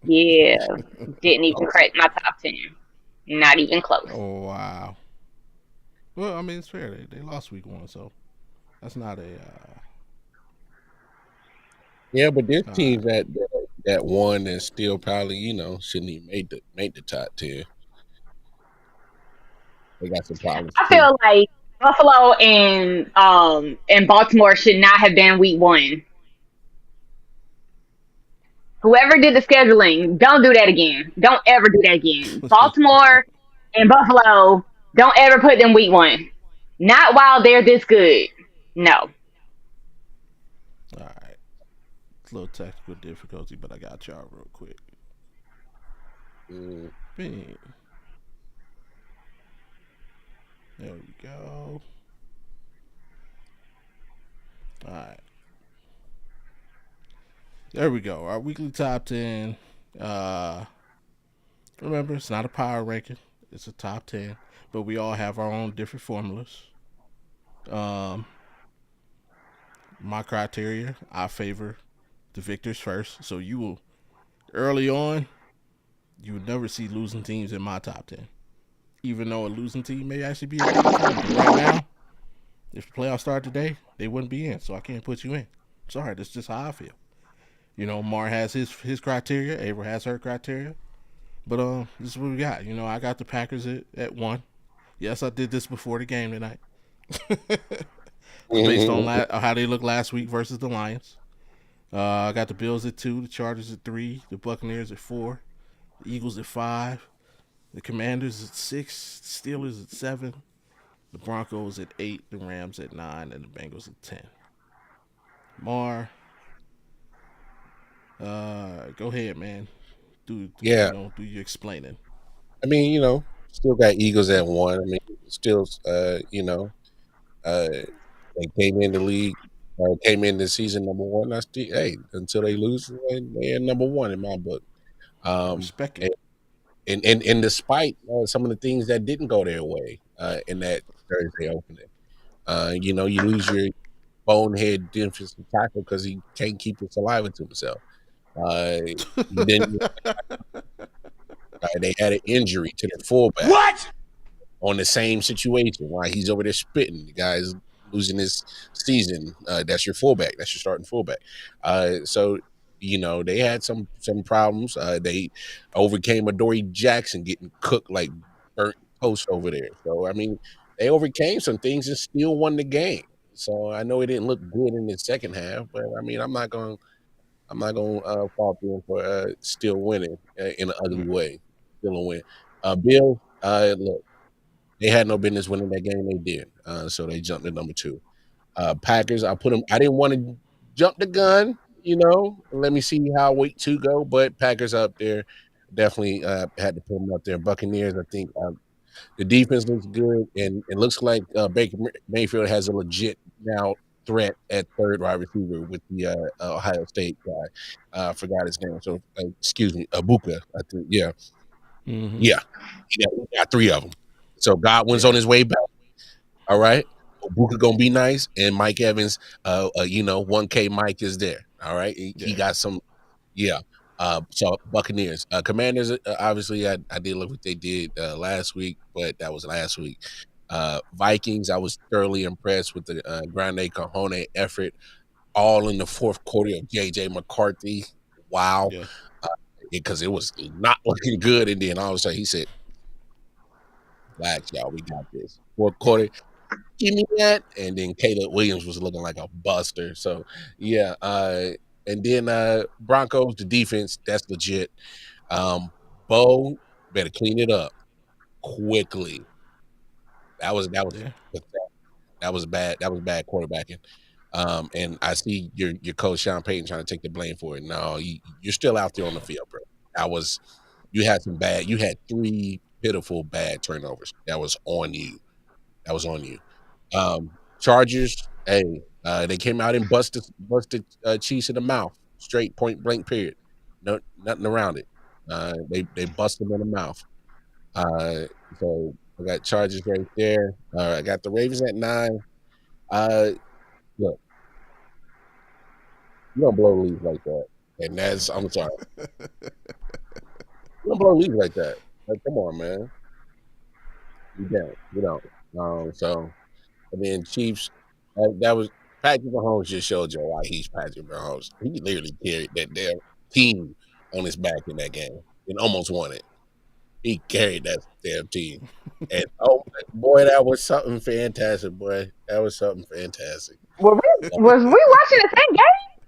Yeah. Didn't even crack my top 10. Not even close. Oh, wow. Well, I mean, it's fair. They lost week 1, so that's not a... Yeah, but there's teams that won and still probably, shouldn't even make the top 10. They got some problems. I feel like Buffalo and Baltimore should not have been week 1. Whoever did the scheduling, don't do that again. Don't ever do that again. Baltimore and Buffalo, don't ever put them week 1. Not while they're this good. No. All right. It's a little technical difficulty, but I got y'all real quick. Bing. There we go. All right. There we go. Our weekly top 10. Remember, it's not a power ranking. It's a top 10. But we all have our own different formulas. My criteria, I favor the victors first. So you will, early on, you would never see losing teams in my top 10. Even though a losing team may actually be a good team. But right now, if the playoffs start today, they wouldn't be in. So I can't put you in. Sorry, that's just how I feel. Mar has his criteria. Avery has her criteria. But this is what we got. I got the Packers at 1. Yes, I did this before the game tonight. Based on how they looked last week versus the Lions. I got the Bills at 2, the Chargers at 3, the Buccaneers at 4, the Eagles at 5, the Commanders at 6, the Steelers at 7, the Broncos at 8, the Rams at 9, and the Bengals at 10. Mar, go ahead, man. Do your explaining. I mean, still got Eagles at 1. I mean, still, they came in the league, came in the season number 1. I still, until they lose, they're number 1 in my book. Respect it. and despite some of the things that didn't go their way in that Thursday opening, you lose your bonehead defensive tackle because he can't keep his saliva to himself. Uh, then they had an injury to their fullback What? on the same situation. Why he's over there spitting, the guy's losing his season. That's your fullback. That's your starting fullback. So they had some problems. They overcame Adoree Jackson getting cooked like burnt toast over there. So I mean, they overcame some things and still won the game. So I know it didn't look good in the second half, but I mean, I'm not gonna fault them for still winning in an ugly way. Still a win. Bill, look, they had no business winning that game. They did, so they jumped to number two. Packers, I put them. I didn't want to jump the gun, Let me see how week two go, but Packers up there definitely had to put them up there. Buccaneers, I think the defense looks good, and it looks like Baker Mayfield has a legit now threat at third wide receiver with the Ohio State guy. I forgot his name. So excuse me, Abuka. I think Mm-hmm. yeah, he got three of them. So Godwin's Yeah. on his way back. All right, Abuka gonna be nice, and Mike Evans. 1K Mike is there. All right, he Yeah. got some. Yeah. So Buccaneers, Commanders. Obviously, I did look what they did last week, but that was last week. Vikings, I was thoroughly impressed with the Grande Cajon effort, all in the fourth quarter of JJ McCarthy. Wow, Yeah. because it was not looking good, and then all of a sudden he said, "Relax, y'all, we got this." Fourth quarter, give me that, and then Caleb Williams was looking like a buster. So yeah, and then Broncos, the defense, that's legit. Bo better clean it up quickly. That was Yeah. that was bad. That was bad quarterbacking. And I see your coach Sean Payton trying to take the blame for it. No, you're still out there on the field, bro. That was you had some bad. You had three pitiful bad turnovers. That was on you. That was on you. Chargers, hey, they came out and busted Chiefs in the mouth, straight point blank period. No, nothing around it. They busted them in the mouth. Uh, so I got Chargers right there. I got the Ravens at 9. Uh, look, you don't blow leads like that, and I'm sorry, you don't blow leads like that. Like, come on, man, you don't. So and then Chiefs, that was Patrick Mahomes just showed you why he's Patrick Mahomes. He literally carried that damn team on his back in that game and almost won it. He carried that damn team. And oh boy, that was something fantastic, boy. That was something fantastic. Was we watching the same game?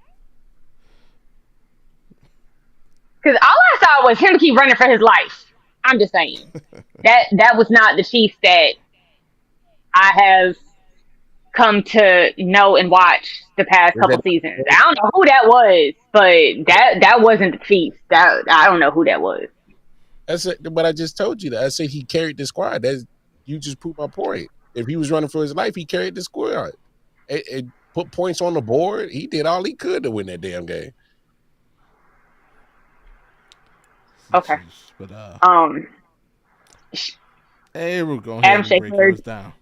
Because all I saw was him keep running for his life. I'm just saying that was not the Chiefs that I have come to know and watch the past Was couple that seasons. I don't know who that was, but that wasn't the Chiefs. That I don't know who that was. that's it, but I just told you that. I said he carried the squad. That's you just proved my point. If he was running for his life, he carried the squad. It put points on the board. He did all he could to win that damn game. Okay. Jeez. But Um, hey, we're going Adam ahead and break Schaefer. yours down.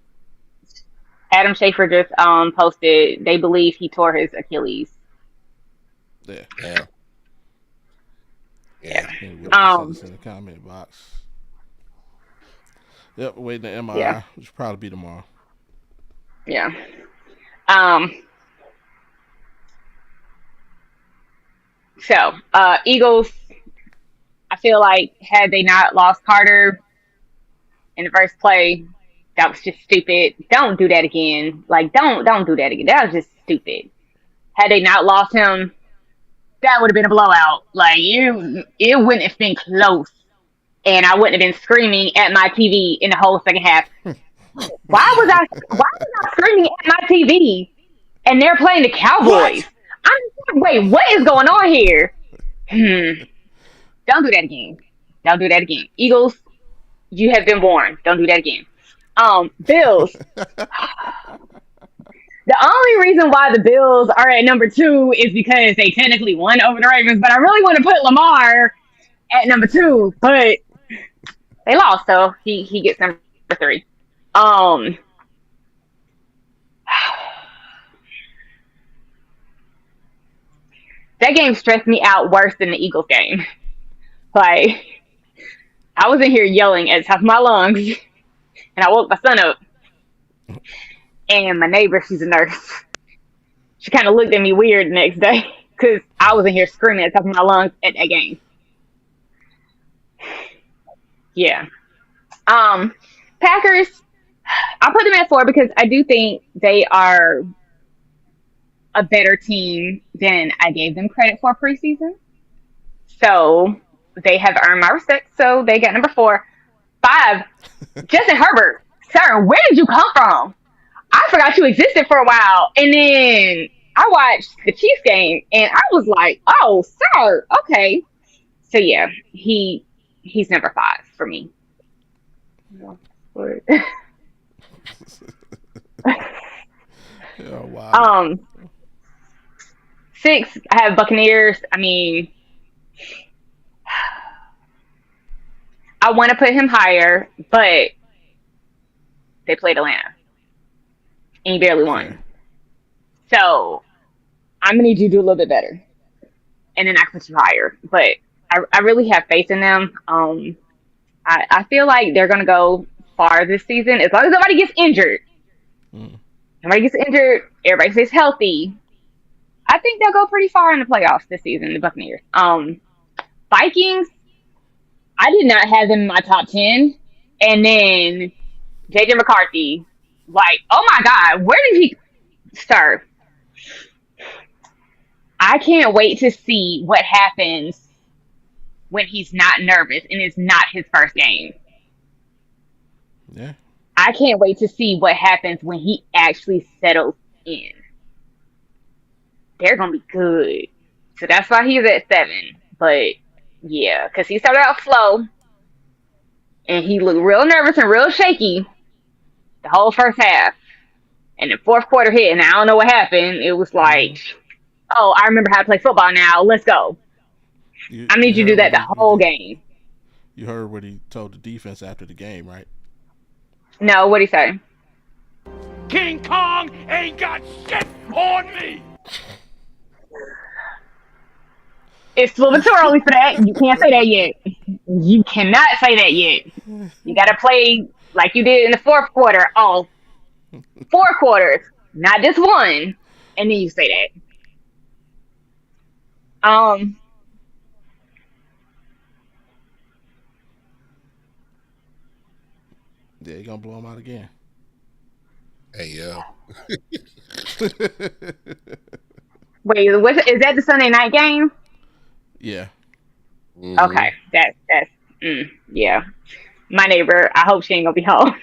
Adam Schaefer just posted. They believe he tore his Achilles. Yeah. Yeah. Yeah. Yeah, we'll just Um, send us in the comment box. Yep, waiting the MRI, yeah, which will probably be tomorrow. yeah. Um, so Eagles. I feel like had they not lost Carter in the first play, that was just stupid. Don't do that again. Like don't do that again. That was just stupid. Had they not lost him, that would have been a blowout. Like it wouldn't have been close, and I wouldn't have been screaming at my TV in the whole second half. Why was I screaming at my TV? And they're playing the Cowboys. What? Wait, what is going on here? Don't do that again. Don't do that again. Eagles, you have been born. Don't do that again. Bills. The only reason why the Bills are at number 2 is because they technically won over the Ravens, but I really want to put Lamar at number 2. But They lost, so he gets number 3. Um, that game stressed me out worse than the Eagles game. Like, I was in here yelling at the top of my lungs, and I woke my son up. And my neighbor, she's a nurse. She kind of looked at me weird the next day because I was in here screaming at the top of my lungs at that game. Yeah. Packers, I put them at 4 because I do think they are a better team than I gave them credit for preseason. So they have earned my respect. So they got number 4. 5, Justin Herbert. Sir, where did you come from? I forgot you existed for a while. And then I watched the Chiefs game and I was like, oh, sir, okay. So yeah, he's number 5 for me. Oh, wow. 6, I have Buccaneers. I mean, I want to put him higher, but they played Atlanta. And he barely won. So I'm going to need you to do a little bit better. And then I can put you higher. But I really have faith in them. I feel like they're going to go far this season as long as nobody gets injured. Nobody gets injured. Everybody stays healthy. I think they'll go pretty far in the playoffs this season, the Buccaneers. Vikings, I did not have them in my top 10. And then JJ McCarthy, like, oh my God, where did he start? I can't wait to see what happens when he's not nervous and it's not his first game. Yeah. I can't wait to see what happens when he actually settles in. They're going to be good. So that's why he's at 7. But yeah, because he started out slow and he looked real nervous and real shaky the whole first half. And the fourth quarter hit and I don't know what happened. It was like, oh, I remember how to play football now. Let's go. I need you to do that the whole game. You heard what he told the defense after the game, right? No, what'd he say? King Kong ain't got shit on me! It's a little bit too early for that. You can't say that yet. You cannot say that yet. You got to play like you did in the fourth quarter. Oh, 4 quarters, not just one. And then you say that. Yeah, you're going to blow him out again. Hey, yo. Wait, is that the Sunday night game? Yeah. Mm-hmm. Okay, that's yeah. My neighbor, I hope she ain't gonna be home.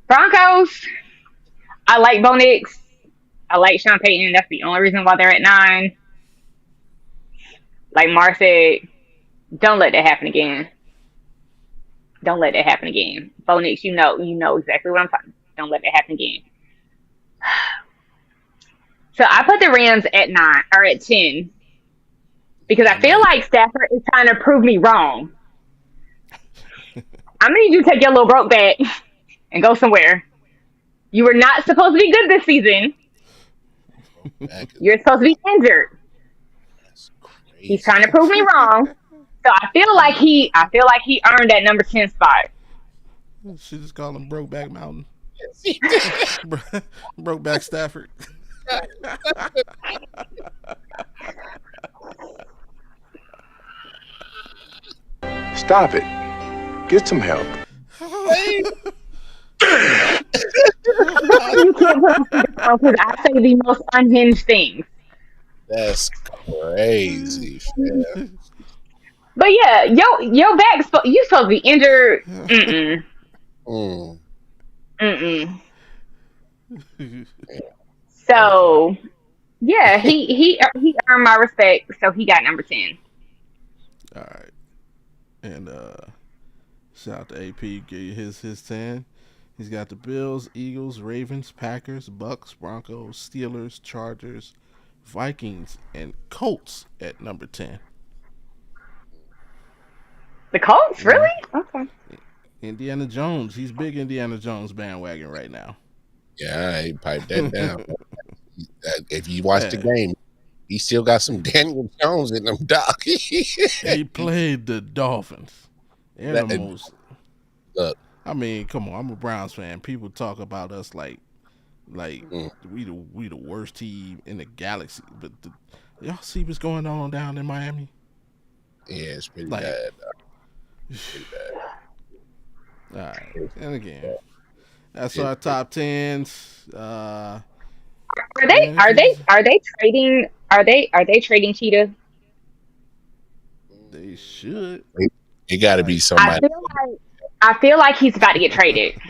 Broncos, I like Bo Nix. I like Sean Payton. That's the only reason why they're at 9. Like Mar said, don't let that happen again. Don't let that happen again. Bo Nix, you know exactly what I'm talking. Don't let that happen again. So I put the Rams at 9 or at 10 because I feel like Stafford is trying to prove me wrong. I'm gonna need you to take your little broke back and go somewhere. You were not supposed to be good this season. You're supposed to be injured. He's trying to prove me wrong. So I feel like he earned that number 10 spot. She just called him Brokeback Mountain. Brokeback Stafford. Stop it. Get some help. You can't put because I say the most unhinged things. That's crazy, fam. But yeah, your back, you supposed to be injured. So yeah, he earned my respect. So he got number 10. All right, and shout out to AP. Get his 10. He's got the Bills, Eagles, Ravens, Packers, Bucks, Broncos, Steelers, Chargers, Vikings and Colts at number 10. The Colts, really? Okay. Indiana Jones, he's big Indiana Jones bandwagon right now. Yeah, he piped that down. If you watch the Yeah. game, he still got some Daniel Jones in them, Doc. He played the Dolphins. They're the That- most. Look, I mean, come on. I'm a Browns fan. People talk about us like we the worst team in the galaxy. But y'all see what's going on down in Miami? yeah, it's pretty Like- bad. Doc. Pretty bad. All right. And again, that's our top tens. Are they trading Cheetah? They should. It got to be somebody. I feel like he's about to get traded.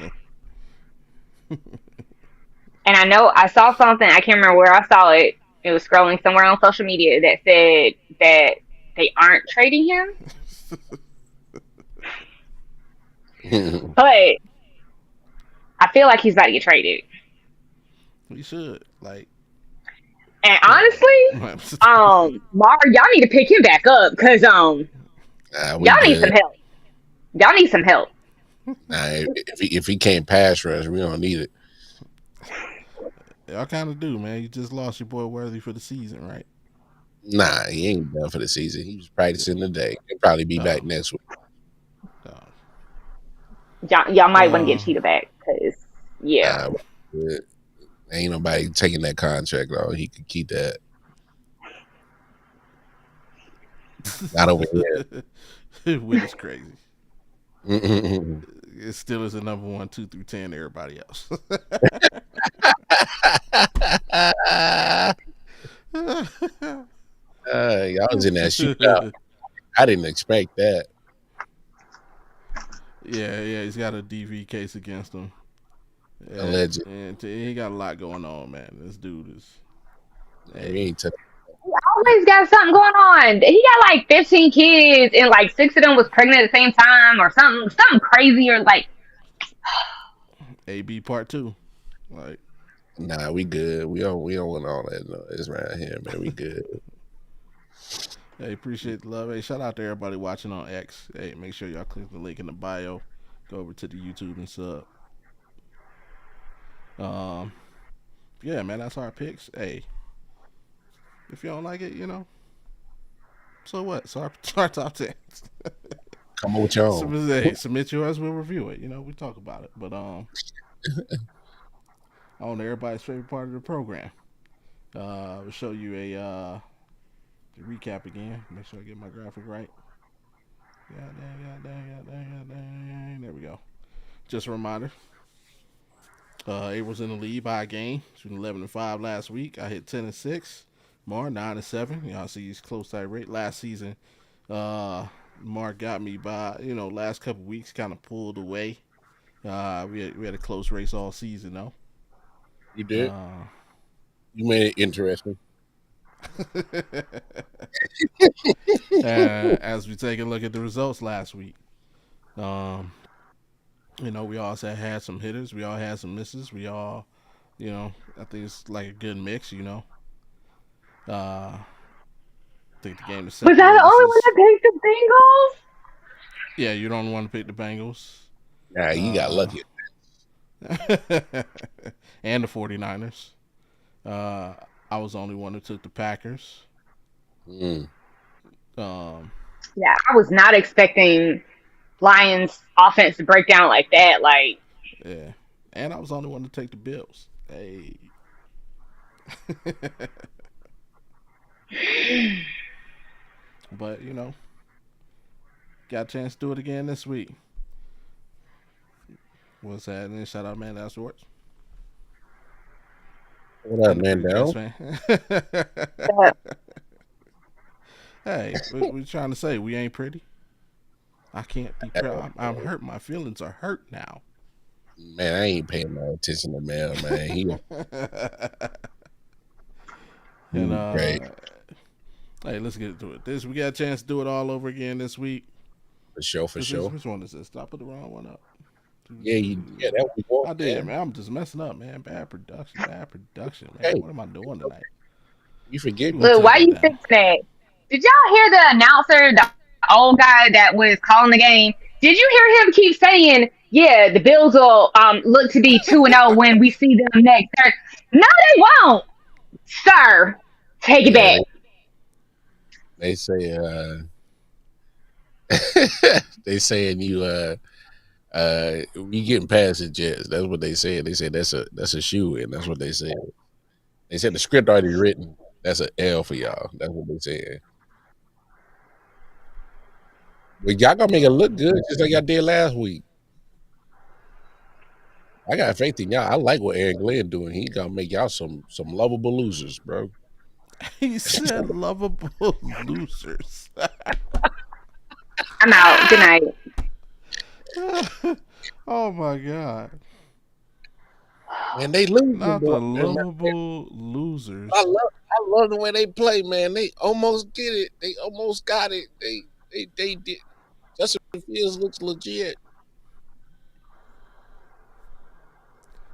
And I know I saw something, I can't remember where I saw it. It was scrolling somewhere on social media that said that they aren't trading him. But I feel like he's about to get traded. We should. Like, And honestly, Mar, y'all need to pick him back up because y'all need some help. Y'all need some help. Nah, if he can't pass rush, we don't need it. y'all kind of do, man. You just lost your boy Worthy for the season, right? Nah, he ain't done for the season. He was practicing today. He'll probably be back next week. Y'all might want to get Cheetah back because, yeah. Ain't nobody taking that contract though. He could keep that. Not over here. Which is crazy. Mm-mm-mm. It still is a number 1, 2 through 10 to everybody else. Y'all was in that shootout. I didn't expect that. Yeah, he's got a DV case against him. Yeah, Alleged. and he got a lot going on, man. This dude is. He ain't took. He always got something going on. He got like 15 kids, and like 6 of them was pregnant at the same time, or something crazy, or like. AB part 2, like. Nah, we good. We don't want all that noise around here, man. We good. Hey, appreciate the love. Hey, shout out to everybody watching on X. Hey, make sure y'all click the link in the bio. Go over to the YouTube and sub. Yeah, man, that's our picks. Hey, if you don't like it, so what? So our top 10. Come on with your own. Hey, submit yours, we'll review it. We talk about it. But on everybody's favorite part of the program, we'll show you a recap again. Make sure I get my graphic right. God dang. There we go. Just a reminder. April's in the lead by a game. Shooting 11-5 last week. I hit 10-6. Mar 9-7. Y'all see he's close tight rate. Last season, Mark got me by last couple weeks kind of pulled away. We had a close race all season though. You did. You made it interesting. As we take a look at the results last week, we all had some hitters. We all had some misses. We all, I think it's like a good mix. I think the game is. Was I the only one that picked the Bengals? Yeah, you don't want to pick the Bengals. Nah, you got lucky. And the 49ers. I was the only one who took the Packers. Mm. Yeah, I was not expecting Lions offense to break down like that. Like, yeah, and I was the only one to take the Bills. Hey. But got a chance to do it again this week. What's happening? Shout out, man. That's Sports. What up, man? Down? Hey, we're trying to say we ain't pretty. I can't be proud. I'm hurt. My feelings are hurt now. Man, I ain't paying no attention to Mel, man. Hey, let's get into it. We got a chance to do it all over again this week. For sure. Which one is this? Did I put the wrong one up? Yeah, that was cool. I did, man. I'm just messing up, man. Bad production, man. Hey. What am I doing tonight? You forget. Look, why you fixing that? Did y'all hear the announcer, the old guy that was calling the game? Did you hear him keep saying, "Yeah, the Bills will look to be 2-0 when we see them next"? No, they won't, sir. Take it back. They say they saying you we getting past the Jets. That's what they said. They said that's a shoe in. That's what they said. They said the script already written. That's an L for y'all. That's what they said. But y'all gonna make it look good just like y'all did last week. I got faith in y'all. I like what Aaron Glenn doing. He gonna make y'all some lovable losers, bro. He said lovable losers. I'm out. Good night. Oh my god. And they lose. Not the lovable losers. I love the way they play, man. They almost get it. They almost got it. They did. Justin Fields looks legit.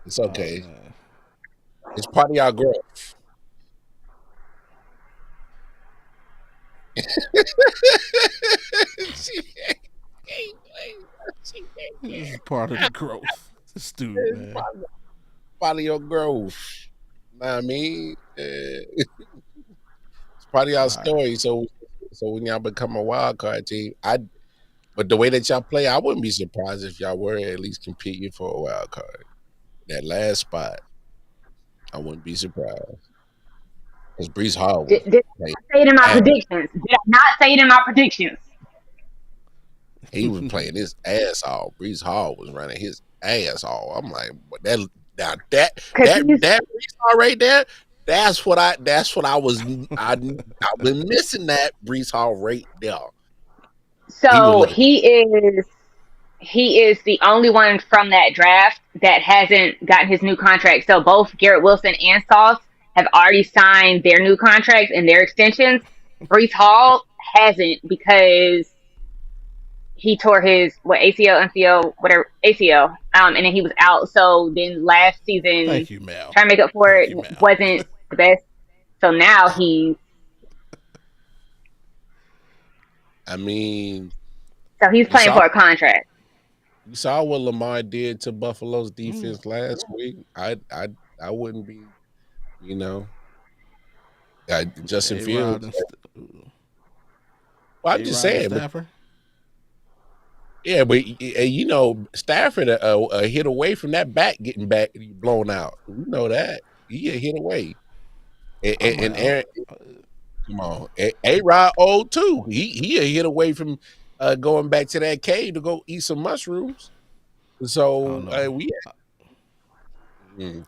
It's okay. It's part of y'all growth. This is part of the growth. This dude, man. Part of your growth. You know what I mean? It's part of y'all story. So when y'all become a wild card team, but the way that y'all play, I wouldn't be surprised if y'all were at least competing for a wild card. That last spot, I wouldn't be surprised. Because Breece Hall was Did I say it in my predictions? Did I not say it in my predictions? He was playing his ass off. Breece Hall was running his ass off. I'm like, but that Breece Hall right there, that's what I've been missing, that Breece Hall right there. So he is the only one from that draft that hasn't gotten his new contract. So both Garrett Wilson and Sauce have already signed their new contracts and their extensions. Breece Hall hasn't because he tore his ACL, MCL, whatever ACL, and then he was out. So then last season, thank you, Mel. Trying to make up for it wasn't the best. So now he's. I mean, so he's playing for a contract. You saw what Lamar did to Buffalo's defense last week. I wouldn't be, Justin Fields. Well, I'm just saying. Yeah, but Stafford a hit away from that back getting back blown out. You know that. He a hit away. And Aaron, come on, A-Rod old too. He a hit away from going back to that cave to go eat some mushrooms. So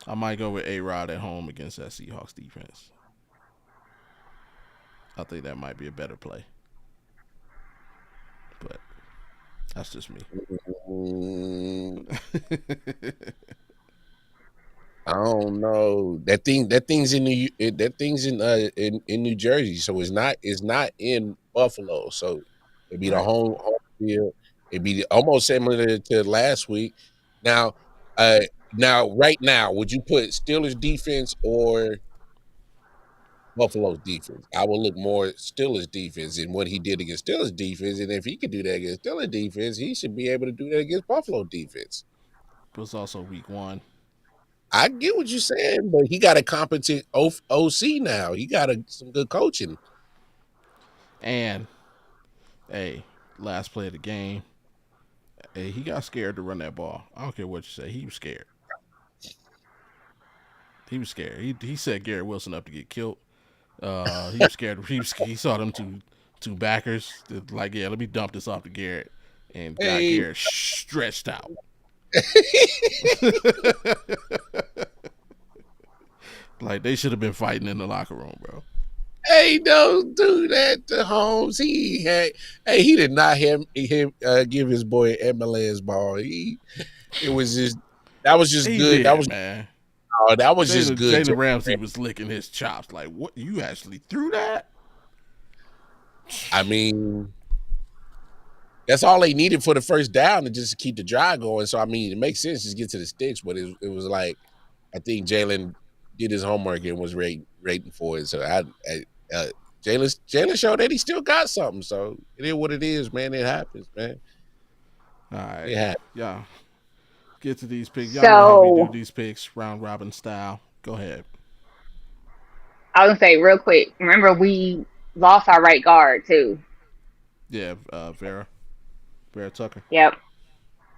I might go with A-Rod at home against that Seahawks defense. I think that might be a better play. But that's just me. I don't know. That thing's in New Jersey, so it's not in Buffalo. So it'd be the home field. It'd be almost similar to last week. Now, right now, would you put Steelers defense or Buffalo's defense? I will look more Steelers defense and what he did against Steelers defense, and if he could do that against Steelers defense, he should be able to do that against Buffalo defense. But it's also week 1. I get what you're saying, but he got a competent OC now. He got some good coaching. And, last play of the game, he got scared to run that ball. I don't care what you say. He was scared. He set Garrett Wilson up to get killed. He was scared. He saw them two backers. Like, let me dump this off to Garrett. And got Garrett stretched out. Like, they should have been fighting in the locker room, bro. Hey, don't do that to Holmes. He did not give his boy MLS ball. That was just good. That was, man. Oh, that was just good. Jalen Ramsey was licking his chops. Like, what? You actually threw that? I mean, that's all they needed for the first down to just keep the drive going. So, I mean, it makes sense to get to the sticks, but it was like, I think Jalen did his homework and was rating for it. So Jalen showed that he still got something. So it is what it is, man. It happens, man. All right. It happens. Yeah. Get to these picks. Y'all know how we do So these picks, round robin style. Go ahead. I was gonna say real quick. Remember, we lost our right guard too. Yeah, Vera Tucker. Yep,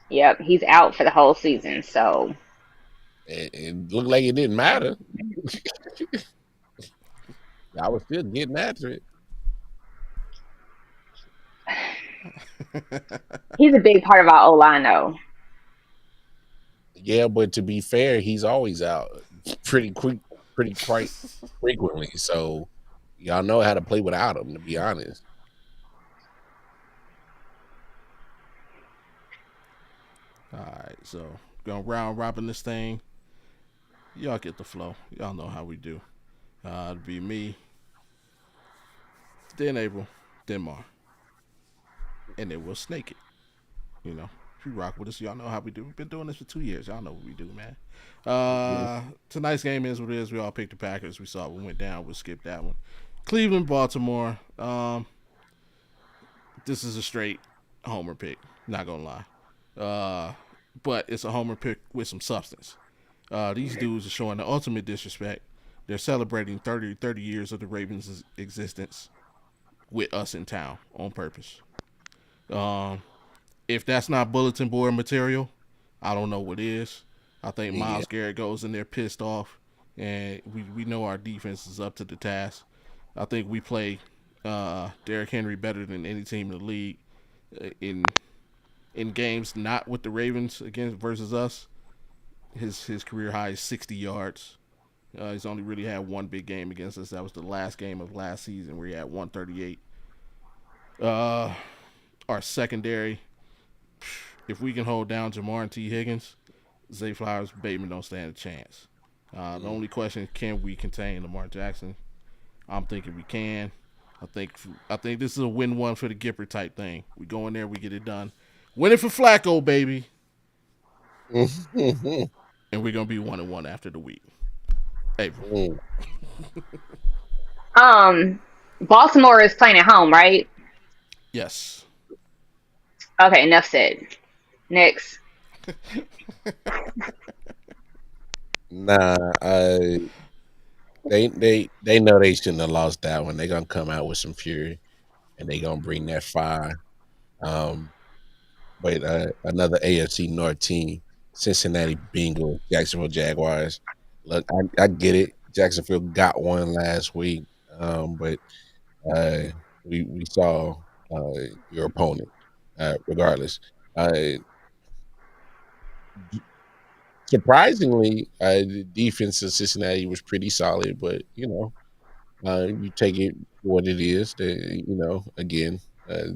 yep. He's out for the whole season. So It looked like it didn't matter. I was still getting after it. he's a big part of our O line, though. Yeah, but to be fair, he's always out pretty quite frequently. So y'all know how to play without him. To be honest. All right, so gonna round robin this thing. Y'all get the flow. Y'all know how we do. It'd be me, then April, then Mar, and then we'll snake it. You know, if you rock with us, y'all know how we do. We've been doing this for 2 years. Y'all know what we do, man. Tonight's game is what it is. We all picked the Packers. We saw what went down. We'll skip that one. Cleveland, Baltimore. This is a straight homer pick. Not gonna lie. But it's a homer pick with some substance. These dudes are showing the ultimate disrespect. They're celebrating 30 years of the Ravens' existence with us in town on purpose. If that's not bulletin board material, I don't know what is. I think Myles Garrett goes in there pissed off, and we know our defense is up to the task. I think we play Derrick Henry better than any team in the league in games not with the Ravens against versus us. His career high is 60 yards. He's only really had one big game against us. That was the last game of last season where he had 138. Our secondary, if we can hold down Jamar and T. Higgins, Zay Flowers, Bateman don't stand a chance. The only question is, can we contain Lamar Jackson? I'm thinking we can. I think this is a win-one for the Gipper type thing. We go in there, we get it done. Win it for Flacco, baby. And we're gonna be 1-1 after the week. April. Baltimore is playing at home, right? Yes. Okay, enough said. Next. Nah, they know they shouldn't have lost that one. They're gonna come out with some fury, and they're gonna bring that fire. But another AFC North team, Cincinnati Bengals, Jacksonville Jaguars. Look, I get it. Jacksonville got one last week, but we saw your opponent. Regardless, surprisingly, the defense of Cincinnati was pretty solid. But you take it for what it is. Again,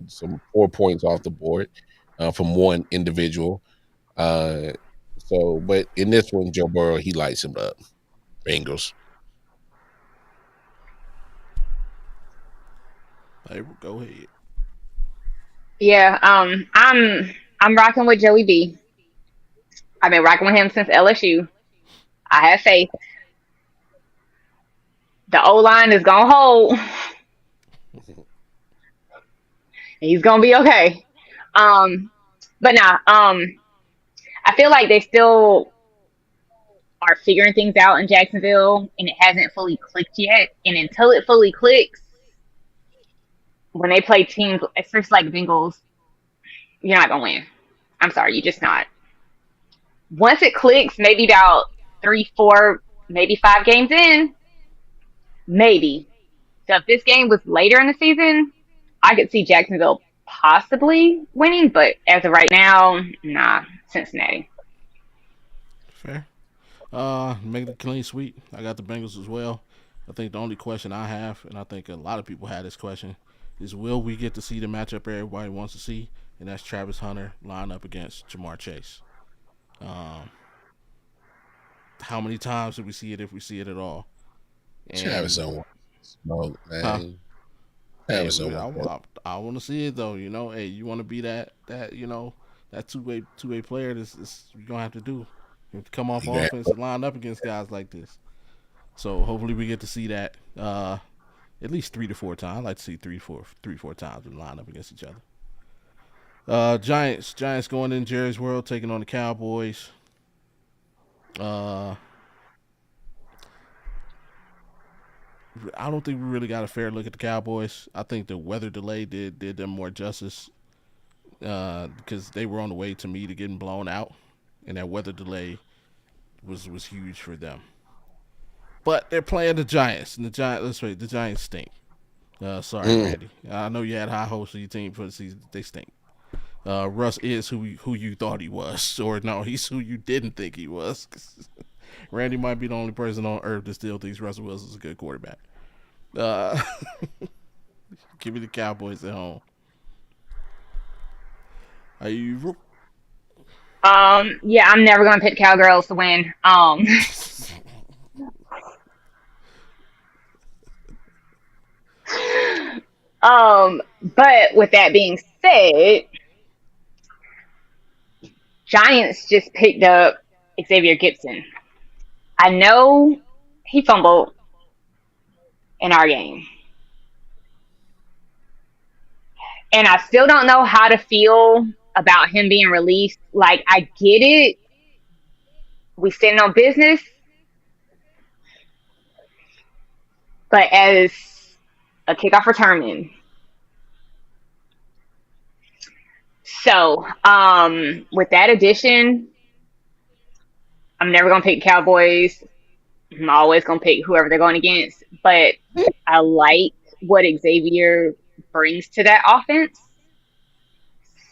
some 4 points off the board from one individual. But in this one, Joe Burrow, he lights him up. Bengals. April, go ahead. Yeah, I'm rocking with Joey B. I've been rocking with him since LSU. I have faith. The O line is gonna hold. He's gonna be okay. But nah, I feel like they still are figuring things out in Jacksonville, and it hasn't fully clicked yet. And until it fully clicks, when they play teams, especially like Bengals, you're not gonna win. I'm sorry, you're just not. Once it clicks, maybe about 3, 4, maybe 5 games in, maybe. So if this game was later in the season, I could see Jacksonville possibly winning, but as of right now, nah, Cincinnati. Fair. Make it clean sweep. I got the Bengals as well. I think the only question I have, and I think a lot of people had this question, is will we get to see the matchup everybody wants to see? And that's Travis Hunter line up against Jamar Chase. How many times did we see it, if we see it at all? And, Travis don't want smoke, man. Huh? Travis Hey, don't want I want to see it though. Hey, you want to be that that two-way player. This you're gonna have to do. You have to come off offense and line up against guys like this. So hopefully we get to see that at least 3 to 4 times. I like to see three, 4 times we line up against each other. Giants going in Jerry's World, taking on the Cowboys. I don't think we really got a fair look at the Cowboys. I think the weather delay did them more justice because they were on the way to me to getting blown out, and that weather delay was huge for them. But they're playing the Giants, and the Giants stink. Sorry, Randy. I know you had high hopes for your team for the season. They stink. Russ is who you thought he was, or no, he's who you didn't think he was. Randy might be the only person on earth that still thinks Russell Wilson's a good quarterback. Give me the Cowboys at home. Are you? Yeah, I'm never gonna pick Cowgirls to win. But with that being said, Giants just picked up Xavier Gibson. I know he fumbled in our game. And I still don't know how to feel about him being released. Like, I get it. We stand on business. But as a kickoff return. So, with that addition, I'm never going to pick Cowboys. I'm always going to pick whoever they're going against. But I like what Xavier brings to that offense.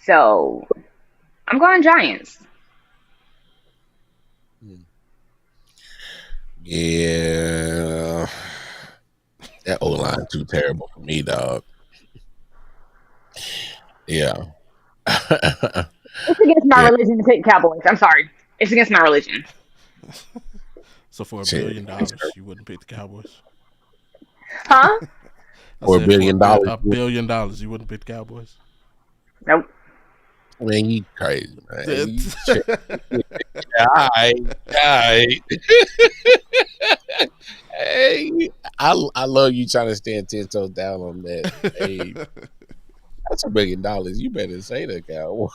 So, I'm going Giants. Yeah. That O-line too terrible for me, dog. Yeah. It's against my religion to pick Cowboys. I'm sorry. It's against my religion. So for $1 billion, you wouldn't pick the Cowboys? Huh? For $1 billion? $1 billion, you wouldn't pick the Cowboys? Nope. Man, you crazy, man. All right. Hey, I love you trying to stand 10 toes down on that. Hey, that's $1 billion. You better say that, Cowboys.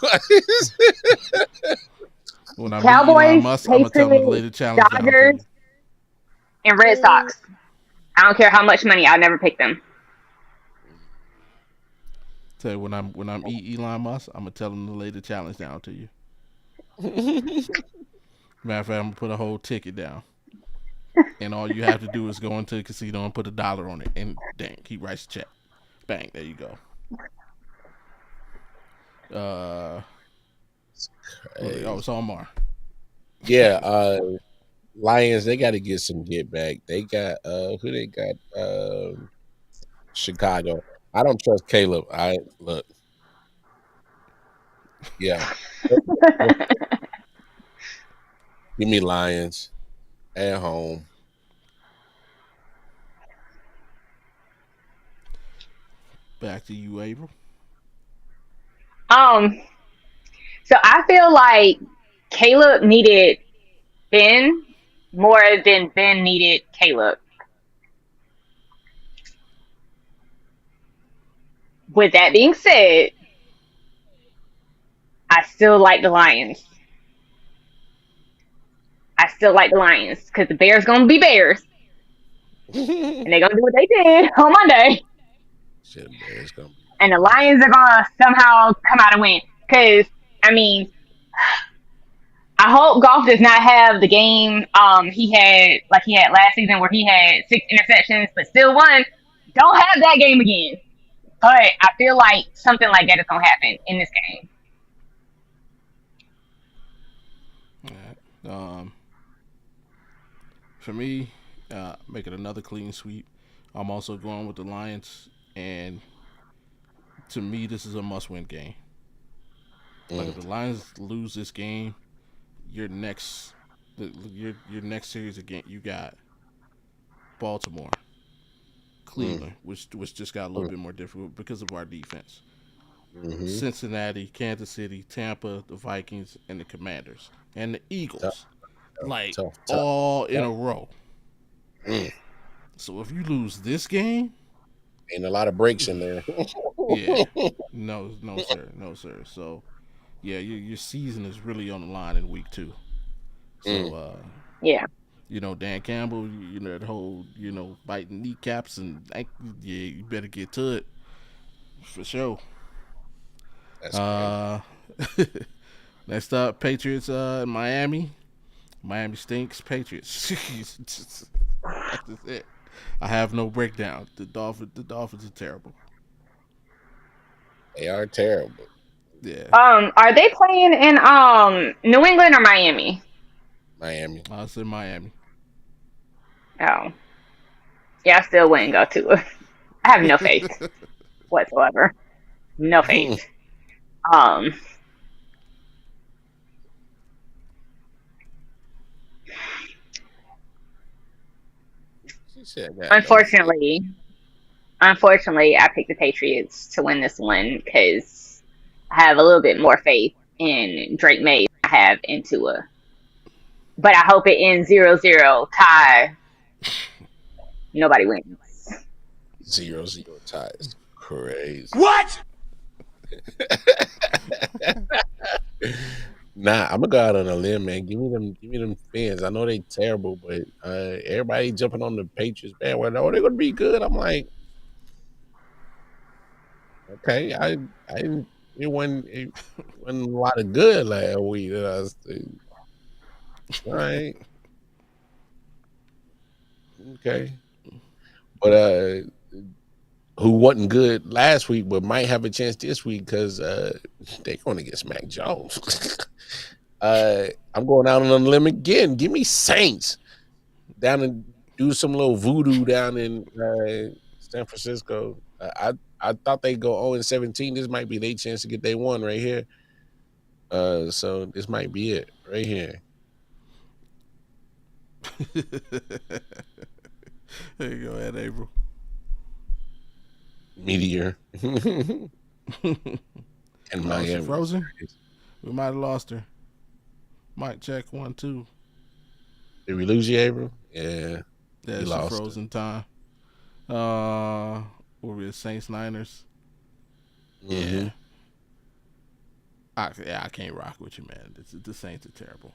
When I Cowboys, Musk, I'm gonna tell them to lay the challenge Dodgers, and Red Sox. I don't care how much money. I'll never pick them. Tell you when I'm Elon Musk, I'm gonna tell him to lay the challenge down to you. Matter of fact, I'm gonna put a whole ticket down, and all you have to do is go into the casino and put $1 on it, and dang, he writes a check. Bang, there you go. It's Omar. Yeah, Lions, they got to get some get back. They got who they got? Chicago. I don't trust Caleb. Look. Yeah. Give me Lions at home. Back to you, April. So I feel like Caleb needed Ben more than Ben needed Caleb. With that being said, I still like the Lions. Because the Bears going to be Bears. And they're going to do what they did on Monday. And the Lions are going to somehow come out and win. Because, I mean, I hope Goff does not have the game he had last season where he had 6 interceptions but still won. Don't have that game again. But I feel like something like that is going to happen in this game. For me, making another clean sweep. I'm also going with the Lions, and to me, this is a must-win game. Like if the Lions lose this game, your next series again, you got Baltimore, Cleveland, which just got a little bit more difficult because of our defense. Cincinnati, Kansas City, Tampa, the Vikings, and the Commanders, and the Eagles. Tough. All in a row. Mm. So if you lose this game, Ain't a lot of breaks in there. yeah, no, sir, no, sir. So yeah, your season is really on the line in week 2. So Mm. Yeah. Dan Campbell, that whole biting kneecaps and yeah, you better get to it for sure. That's crazy. Uh, Next up, Patriots in Miami. Miami stinks. Patriots. That's just it. I have no breakdown. The Dolphins are terrible. They are terrible. Yeah, Are they playing in New England or Miami? Miami. I said Miami. Oh, yeah, I still wouldn't go to it. I have no faith whatsoever. No faith. Um, She said that. No faith. unfortunately, unfortunately, I picked the Patriots to win this one because I have a little bit more faith in Drake May than I have in Tua. But I hope it ends 0-0 tie. Nobody wins. 0-0 ties. Crazy. What? Nah, I'm gonna go out on a limb, man. Give me them fans. I know they terrible, but everybody jumping on the Patriots bandwagon. Oh, they're gonna be good. I'm like, okay, I didn't. It wasn't a lot of good last week. All right, okay, but who wasn't good last week, but might have a chance this week because they're going against Mac Jones. I'm going out on a limb again. Give me Saints down and do some little voodoo down in San Francisco. I thought they'd go 0-17. This might be their chance to get their one right here. So this might be it right here. There you go, Ed April. Meteor and She Miami. frozen? We might have lost her. Mic check 1 2. Did we lose you, April? Yeah, Yeah, you she lost frozen time. What were we, Saints Niners? it. Mm-hmm. I can't rock with you, man. The Saints are terrible.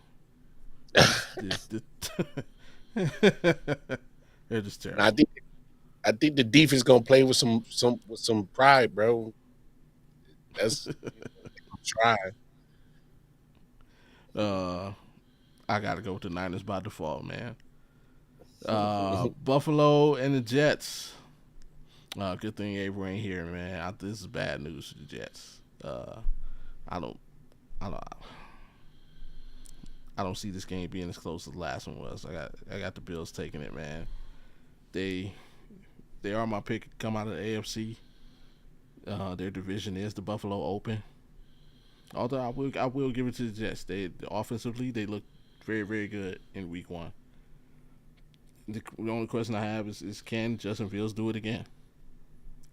They're just And terrible. I think the defense gonna play with some pride, bro. That's try. I gotta go with the Niners by default, man. Buffalo and the Jets. Good thing Avery ain't here, man. This is bad news for the Jets. I don't, I don't, I don't see this game being as close as the last one was. I got the Bills taking it, man. They are my pick to come out of the AFC. Their division is the Buffalo Open. Although I will give it to the Jets. Offensively they look very very good in Week 1. The only question I have is can Justin Fields do it again?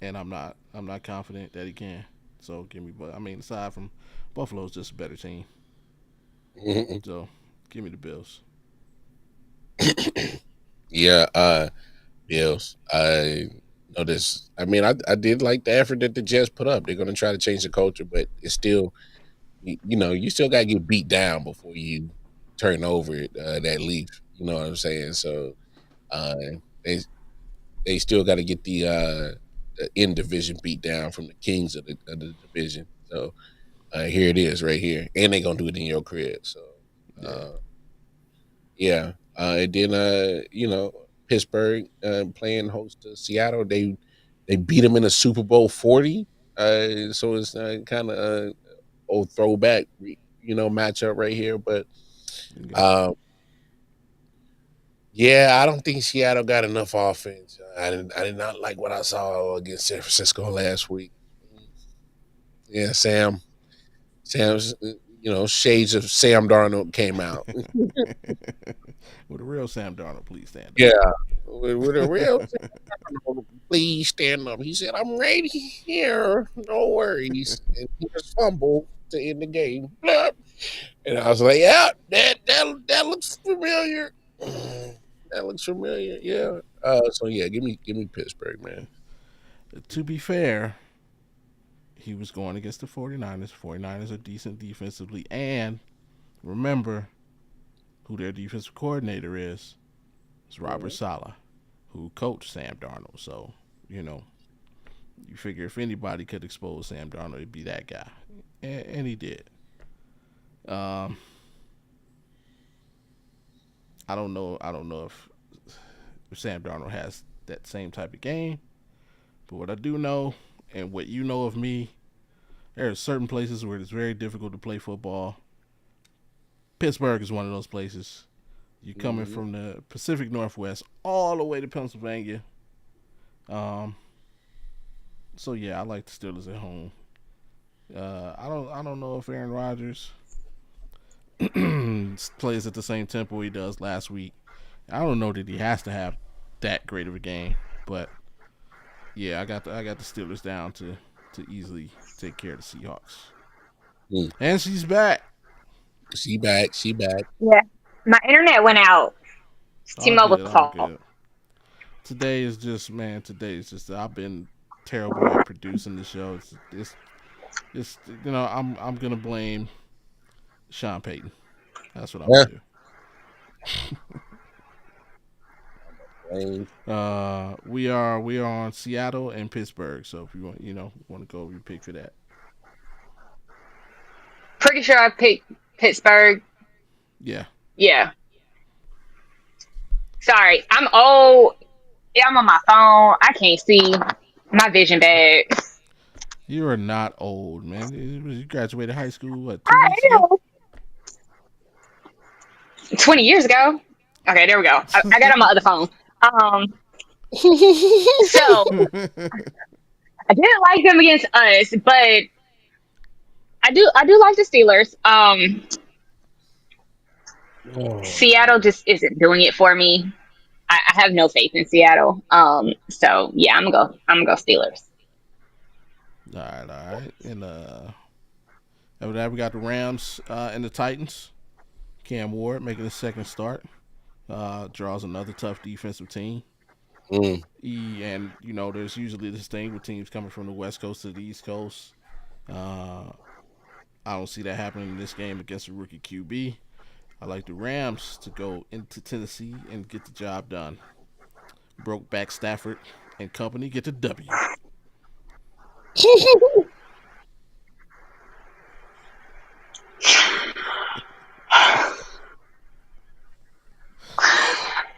And I'm not confident that he can. So give me. But I mean, aside from Buffalo's just a better team. So give me the Bills. Yeah, Bills. I noticed. I mean, I did like the effort that the Jets put up. They're gonna try to change the culture, but it's still, you still gotta get beat down before you turn over that leaf. You know what I'm saying? So uh, they they still got to get the in division beat down from the kings of the division. So here it is, right here, and they're gonna do it in your crib. So Yeah. uh, yeah, and then Pittsburgh playing host to Seattle. They beat them in a Super Bowl 40. So it's kind of a old throwback, matchup right here. But Okay. yeah, I don't think Seattle got enough offense. I did not like what I saw against San Francisco last week. Yeah, Sam's shades of Sam Darnold came out. With a real Sam Darnold, please stand up. Yeah, with a real please stand up. He said, "I'm right here. No worries." And he just fumbled to end the game. Blah. And I was like, "Yeah, that looks familiar." That looks familiar. Yeah. So yeah, give me Pittsburgh, man. To be fair, he was going against the 49ers. 49ers are decent defensively. And remember who their defensive coordinator is. It's Robert Mhm. Saleh, who coached Sam Darnold. So, you know, you figure if anybody could expose Sam Darnold, it'd be that guy. And he did. Um, I don't know. I don't know if Sam Darnold has that same type of game. But what I do know, and what you know of me, there are certain places where it's very difficult to play football. Pittsburgh is one of those places. You coming Mhm. from the Pacific Northwest all the way to Pennsylvania. Um, so yeah, I like the Steelers at home. I don't know if Aaron Rodgers plays at the same tempo he does last week. I don't know that he has to have that great of a game, but yeah, I got the Steelers down to easily take care of the Seahawks. Mm. And she's back. She back. She back. Yeah. My internet went out. It's All T-Mobile's good, all fault. good. Today is just man. Today is just I've been terrible at producing the show. It's I'm gonna blame Sean Payton. That's what I'm Yeah. gonna do. Lame. We are on Seattle and Pittsburgh. So if you want to go, you pick for that. Pretty sure I picked Pittsburgh. Yeah, Yeah. Sorry, I'm old. Yeah, I'm on my phone. I can't see. My vision bad. you are not old, man. You graduated high school what, 2 weeks I ago? am. 20 years ago. Okay, there we go. I got on my other phone. Um, so I didn't like them against us, but I do like the Steelers. Oh, Seattle just isn't doing it for me. I have no faith in Seattle. So yeah, I'm gonna go Steelers. All right. And after that, we got the Rams and the Titans. Cam Ward making his second start. Draws another tough defensive team. mm. And there's usually this thing with teams coming from the West Coast to the East Coast. Uh, I don't see that happening in this game against a rookie QB. I like the Rams to go into Tennessee and get the job done. Broke back Stafford and company get the W.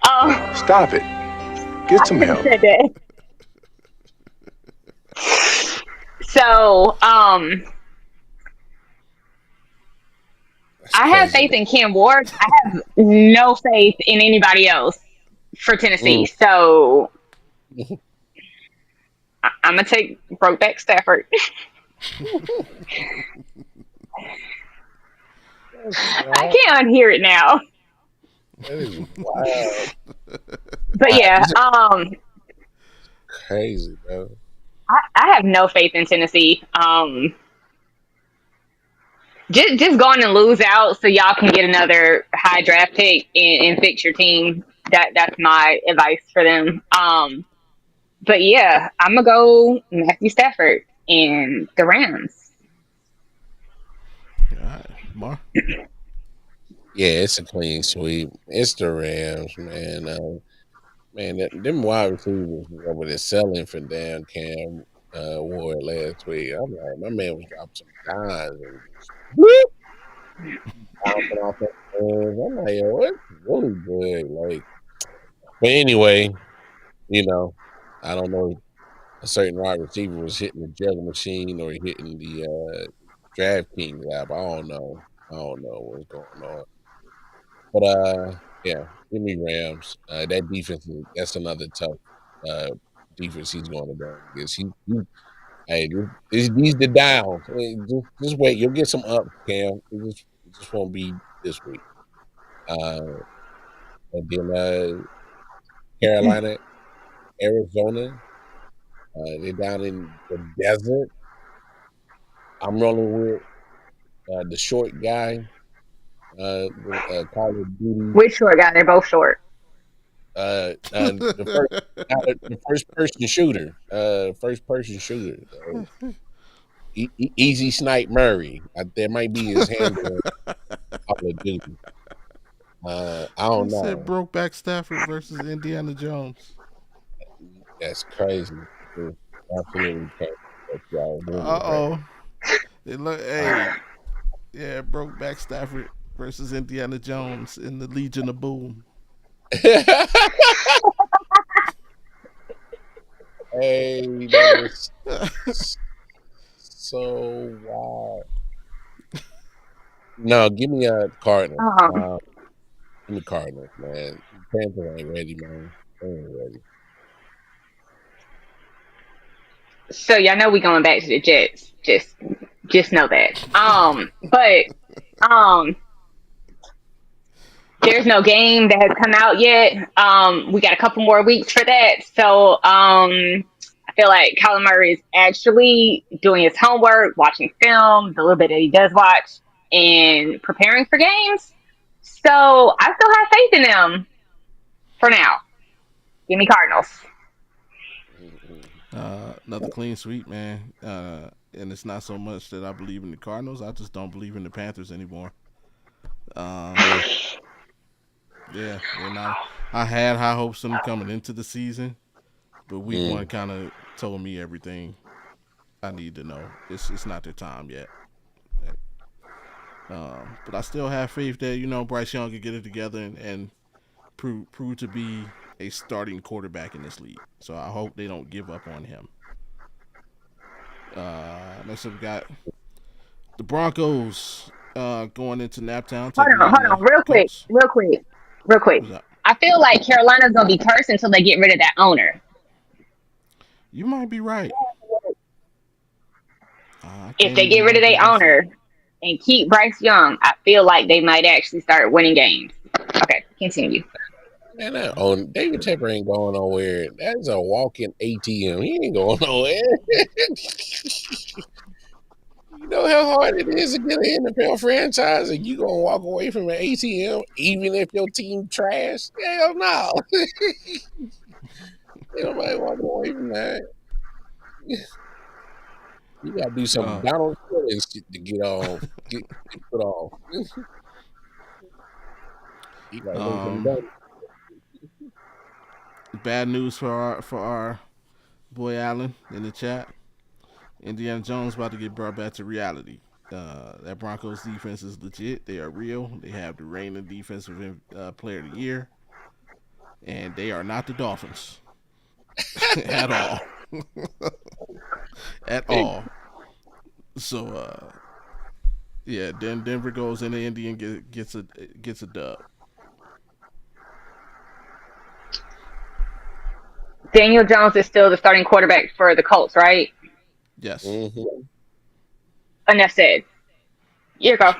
Oh, Stop it. Get some help. said that. So That's I have crazy. faith in Cam Ward. I have no faith in anybody else for Tennessee. Mm. So I'm gonna take Brokeback Stafford. That's I wild. can't unhear it now. That is wild. But Wow, yeah, this is crazy, bro. I have no faith in Tennessee. Just go on and lose out so y'all can get another high draft pick and fix your team. That's my advice for them. But yeah, I'm gonna go Matthew Stafford and the Rams. All right, Mar. Yeah, it's a clean sweep. It's the Rams, man. Man, them wide receivers was over there selling for damn Cam Ward last week. I'm like, my man was dropping some dimes and just whoop, bouncing off that hands. I'm like, yo, it's really good. Like, but anyway, you know, I don't know. A certain wide receiver was hitting the juggle machine or hitting the DraftKings app. I don't know what's going on. But yeah, give me Rams. That defense that's another tough uh defense he's going to go against. Hey, these the downs. Hey, just wait, you'll get some ups, Cam. It just won't be this week. Uh, and then Carolina, Arizona. They're down in the desert. I'm rolling with the short guy, Call of Duty. Which short guy? They're both short. The first person shooter. First person shooter. Easy Snipe Murray. That might be his handle on Call of Duty. I He don't said know. Brokeback Stafford versus Indiana Jones. That's crazy. It's absolutely crazy. That's y'all doing it right. Uh oh. Hey, yeah, Brokeback Stafford versus Indiana Jones in the Legion of Boom. Hey, that is so wild. No, give me a Cardinals. Um, Give me Cardinals, man. Panthers ain't ready, man. They ain't ready. so y'all know we going back to the Jets. Just know that. But um, there's no game that has come out yet. We got a couple more weeks for that. So I feel like Kyler Murray is actually doing his homework, watching film, the little bit that he does watch, and preparing for games. So I still have faith in them for now. Give me Cardinals. Another clean sweep, man. And it's not so much that I believe in the Cardinals. I just don't believe in the Panthers anymore. Um, yeah, they're not. I had high hopes in them coming into the season, but week one Mm. kind of told me everything I need to know. It's not their time yet. But I still have faith that Bryce Young can get it together and prove to be a starting quarterback in this league. So I hope they don't give up on him. Next up, we got the Broncos going into Naptown, taking on Hold the on, real quick, Colts. real quick, real quick. Who's up? I feel like Carolina's gonna be cursed until they get rid of that owner. You might be right. I If can't they get even rid of argue their against that. owner and keep Bryce Young, I feel like they might actually start winning games. Okay, continue. Man, David Tepper ain't going nowhere. That's a walking ATM. He ain't going nowhere. You know how hard it is to get an NFL franchise, and you gonna walk away from an ATM even if your team trash? Hell no. Ain't nobody walking away from that. You gotta do some Uh, Donald Trump shit to get put off. You gotta go some um, dumb. bad news for our boy Allen in the chat. Indiana Jones about to get brought back to reality. That Broncos defense is legit. They are real. They have the reigning defensive player of the year, and they are not the Dolphins at all, at all. So yeah, then Denver goes into Indy and gets a dub. Daniel Jones is still the starting quarterback for the Colts, right? Yes. Mm-hmm. Enough said. Here you go.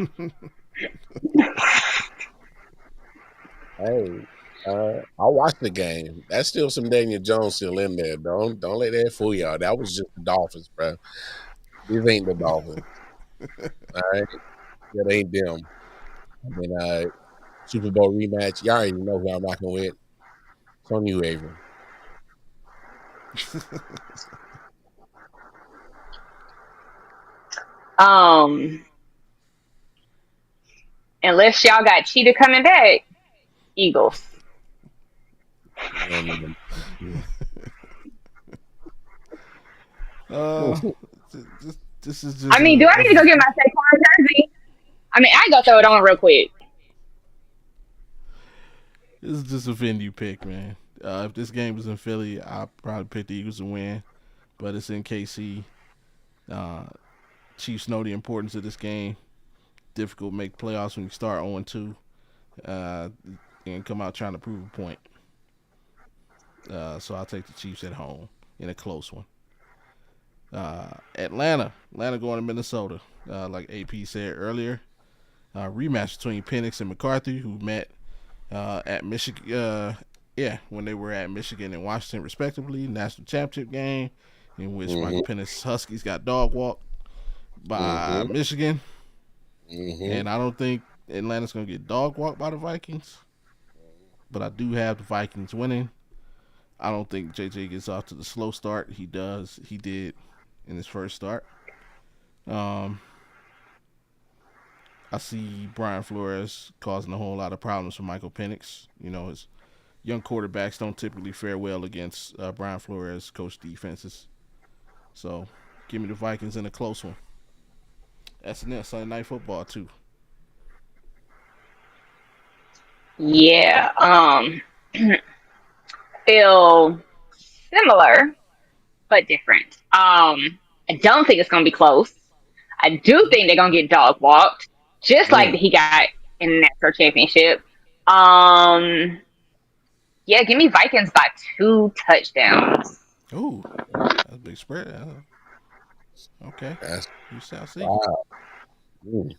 Hey, I watched the game. That's still some Daniel Jones still in there. Don't let that fool y'all. That was just the Dolphins, bro. This ain't the Dolphins. All right, that ain't them. I mean, Super Bowl rematch. Y'all already know who I'm rocking with. It's on you, Avery. Um, unless y'all got Cheetah coming back, Eagles. Um, Uh, this is just I mean, do I need to go get my Saquon jersey? I mean, I go throw it on real quick. this is just a venue pick, man. If this game was in Philly, I'd probably pick the Eagles to win, but it's in KC. Uh, Chiefs know the importance of this game. Difficult to make playoffs when you start 0-2 and come out trying to prove a point. So I'll take the Chiefs at home in a close one. Atlanta going to Minnesota. Like AP said earlier, rematch between Penix and McCarthy, who met at Michigan. When they were at Michigan and Washington, respectively, national championship game, in which Michael mm-hmm, Penix Huskies got dog walked by mm-hmm, Michigan, mm-hmm. and I don't think Atlanta's gonna get dog walked by the Vikings. but I do have the Vikings winning. I don't think JJ gets off to the slow start. He did in his first start. Um, I see Brian Flores causing a whole lot of problems for Michael Penix. His young quarterbacks don't typically fare well against Brian Flores coach defenses. So give me the Vikings in a close one. SNL Sunday Night Football too. Yeah. Feel similar but different. I don't think it's gonna be close. I do think they're gonna get dog walked, just like Mm. he got in the national championship. Um, yeah, give me Vikings by 2 touchdowns. Ooh, that's a big spread. Okay, That's you shall see. wow. Mm.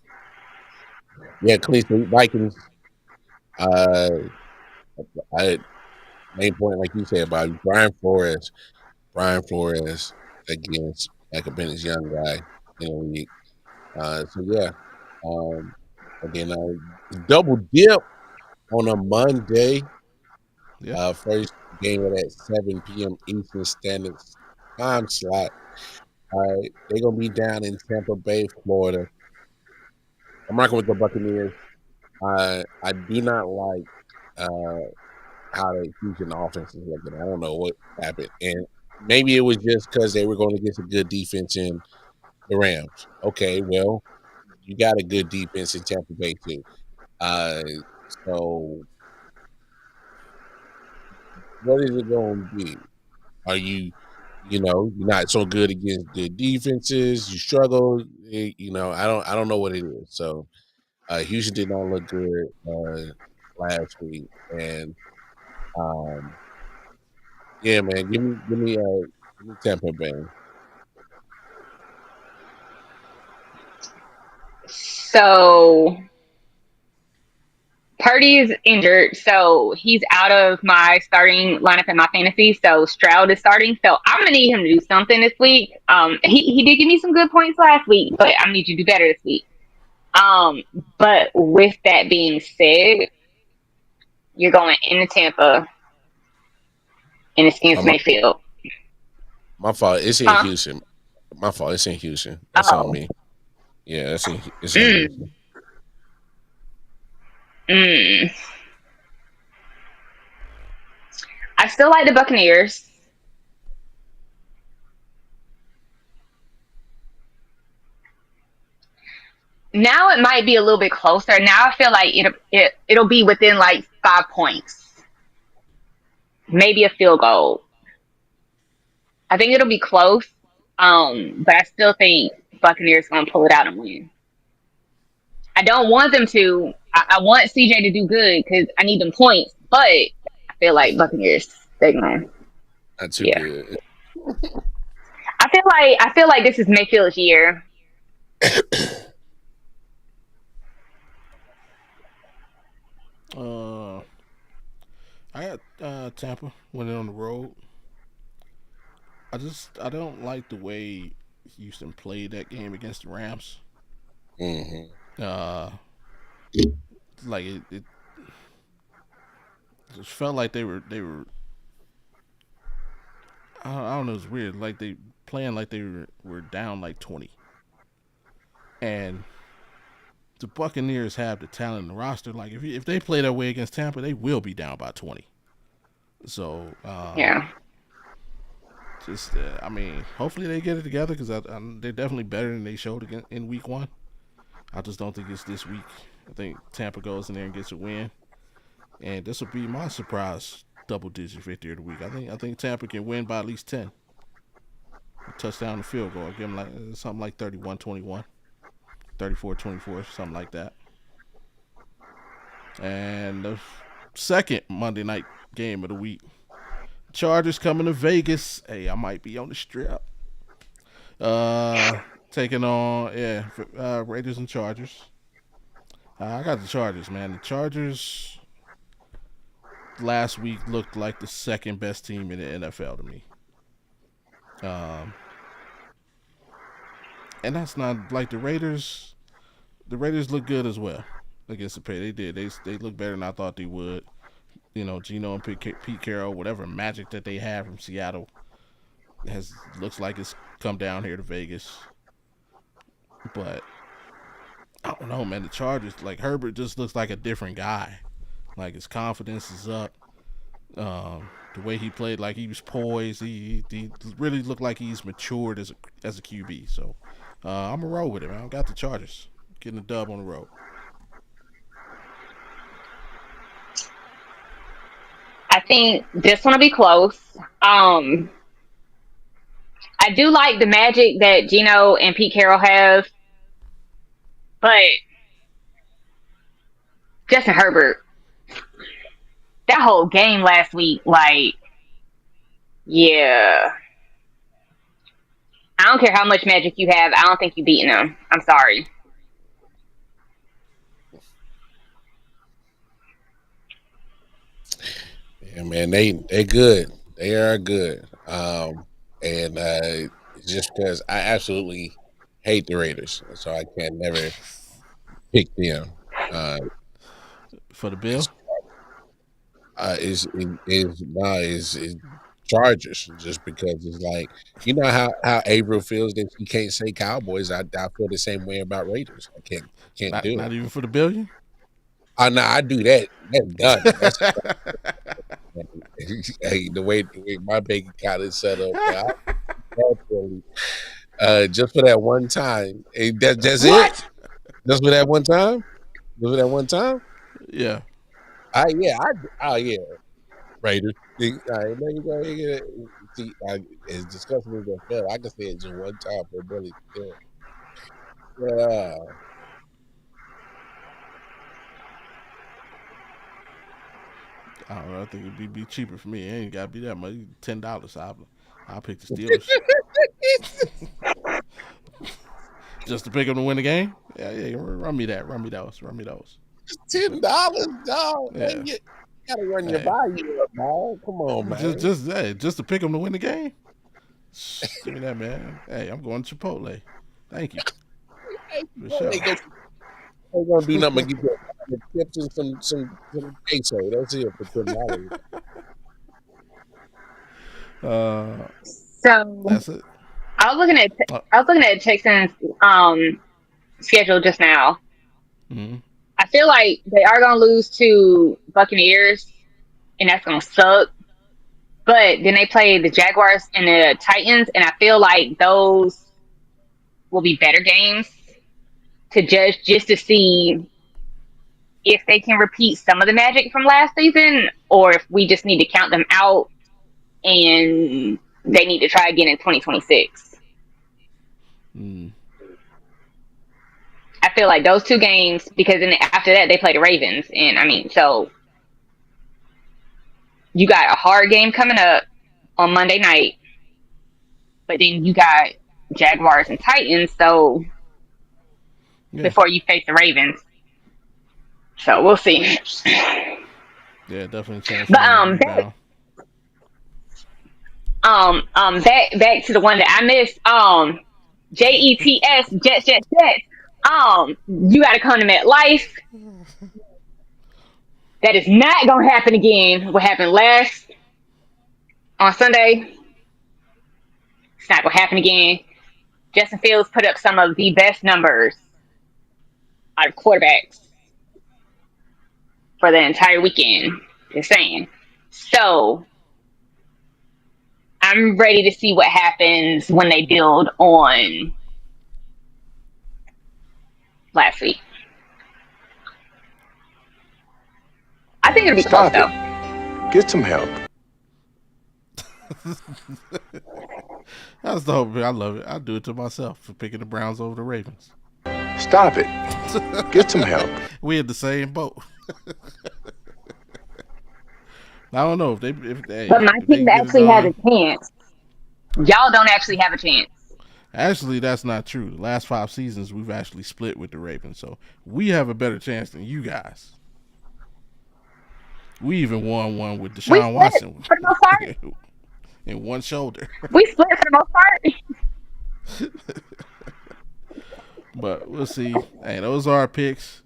Yeah, clean sweep Vikings. Uh, I main point like you said about Brian Flores. Brian Flores against like a Bennett's young guy in the league. So yeah. Again, double dip on a Monday. Yeah. First game at 7 p.m. Eastern Standard Time slot. They're gonna be down in Tampa Bay, Florida. I'm rocking with the Buccaneers. I do not like uh, how the Houston offense is looking. I don't know what happened, and maybe it was just because they were going against a good defense in the Rams. Okay, well, you got a good defense in Tampa Bay too. Uh, so what is it going to be? Are you're not so good against good defenses? You struggle. I don't know what it is. So Houston did not look good last week, and um, yeah, man, give me Tampa Bay. So Purdy is injured, so he's out of my starting lineup in my fantasy. So Stroud is starting. So I'm gonna need him to do something this week. He did give me some good points last week, but I need you to do better this week. But with that being said, you're going into Tampa and it's Oh, against Mayfield. my fault. It's in Huh? Houston. My fault. It's in Houston. That's on Oh. me. Yeah, it's in Mm, Houston. mm. I still like the Buccaneers. Now it might be a little bit closer. Now I feel like it'll be within like 5 points, maybe a field goal. I think it'll be close. But I still think Buccaneers gonna pull it out and win. I don't want them to. I want CJ to do good because I need them points. But I feel like Buccaneers. They're gonna. Not too Yeah. good. I feel like this is Mayfield's year. Uh, I got Tampa winning on the road. I don't like the way Houston played that game against the Rams. Hmm. Uh, like it just felt like they were I don't know, it's weird. Like they playing like they were down like 20. And the Buccaneers have the talent in the roster. Like if they play that way against Tampa, they will be down by 20. So Yeah. just I mean, hopefully they get it together because they're definitely better than they showed in week one. I just don't think it's this week. I think Tampa goes in there and gets a win, and this will be my surprise double-digit victory of the week. I think Tampa can win by at least 10. A touchdown and field goal. Give them like something like 31-21, 34-24, something like that. And the second Monday night game of the week, Chargers coming to Vegas. Hey, I might be on the strip. Taking on Raiders and Chargers. I got the Chargers, man. The Chargers last week looked like the second best team in the NFL to me. Um, and that's not like the Raiders. The Raiders look good as well against the Patriots. They did. They look better than I thought they would. Geno and Pete Carroll, whatever magic that they have from Seattle looks like it's come down here to Vegas. But I don't know, man. The Chargers, like Herbert, just looks like a different guy. Like his confidence is up. The way he played, like he was poised. He really looked like he's matured as a QB. So I'm gonna roll with it, man. I got the Chargers getting a dub on the road. I think this one will be close. I do like the magic that Geno and Pete Carroll have, but Justin Herbert, that whole game last week, like, yeah. I don't care how much magic you have. I don't think you're beating them. I'm sorry. Yeah, man, they good. They are good. And just because I absolutely hate the Raiders, so I can never pick them. For the Bill? Is Chargers, just because it's like, how April feels that he can't say Cowboys. I feel the same way about Raiders. I can't do Not it. even for the billion? No, I do that. That's done. That's hey, the way my bank account is set up, man, just for that one time. That's it. Just for that one time. Just for that one time. Yeah. Yeah. Raiders. There you go. See, as disgusting as that felt, I can say it just one time for Billy. Yeah. I don't know. I think it'd be cheaper for me. It ain't gotta be that much. $10. I'll pick the Steelers. Just to pick them to win the game? Yeah. Run me that. Run me those. $10, dog. Yeah. Man, you gotta run your value up, dog. Come on, man. Just to pick them to win the game? Give me that, man. Hey, I'm going to Chipotle. Thank you. For sure. Ain't gonna be nothing but get the tips and some peso. That's it for $10. So That's it. I was looking at Texans schedule just now. Mm-hmm. I feel like they are going to lose to Buccaneers, and that's going to suck. But then they play the Jaguars and the Titans, and I feel like those will be better games to judge, just to see if they can repeat some of the magic from last season, or if we just need to count them out and they need to try again in 2026. I feel like those two games, because then after that they play the Ravens, and I mean, so you got a hard game coming up on Monday night, but then you got Jaguars and Titans, so before you face the Ravens. So we'll see. Yeah, definitely chance. But back to the one that I missed. JETS, Jets. You got to come to MetLife. That is not going to happen again. What happened last on Sunday? It's not going to happen again. Justin Fields put up some of the best numbers out of quarterbacks for the entire weekend. Just saying. So I'm ready to see what happens when they build on last week. I think it'll be close, though. Get some help. That's the whole thing. I love it. I do it to myself for picking the Browns over the Ravens. Stop it. Get some help. We in the same boat. I don't know if they. But my team actually has a chance. Y'all don't actually have a chance. Actually, that's not true. The last 5 seasons, we've actually split with the Ravens, so we have a better chance than you guys. We even won one with Deshaun Watson for the most part. in one shoulder. We split for the most part. But we'll see. Hey, those are our picks.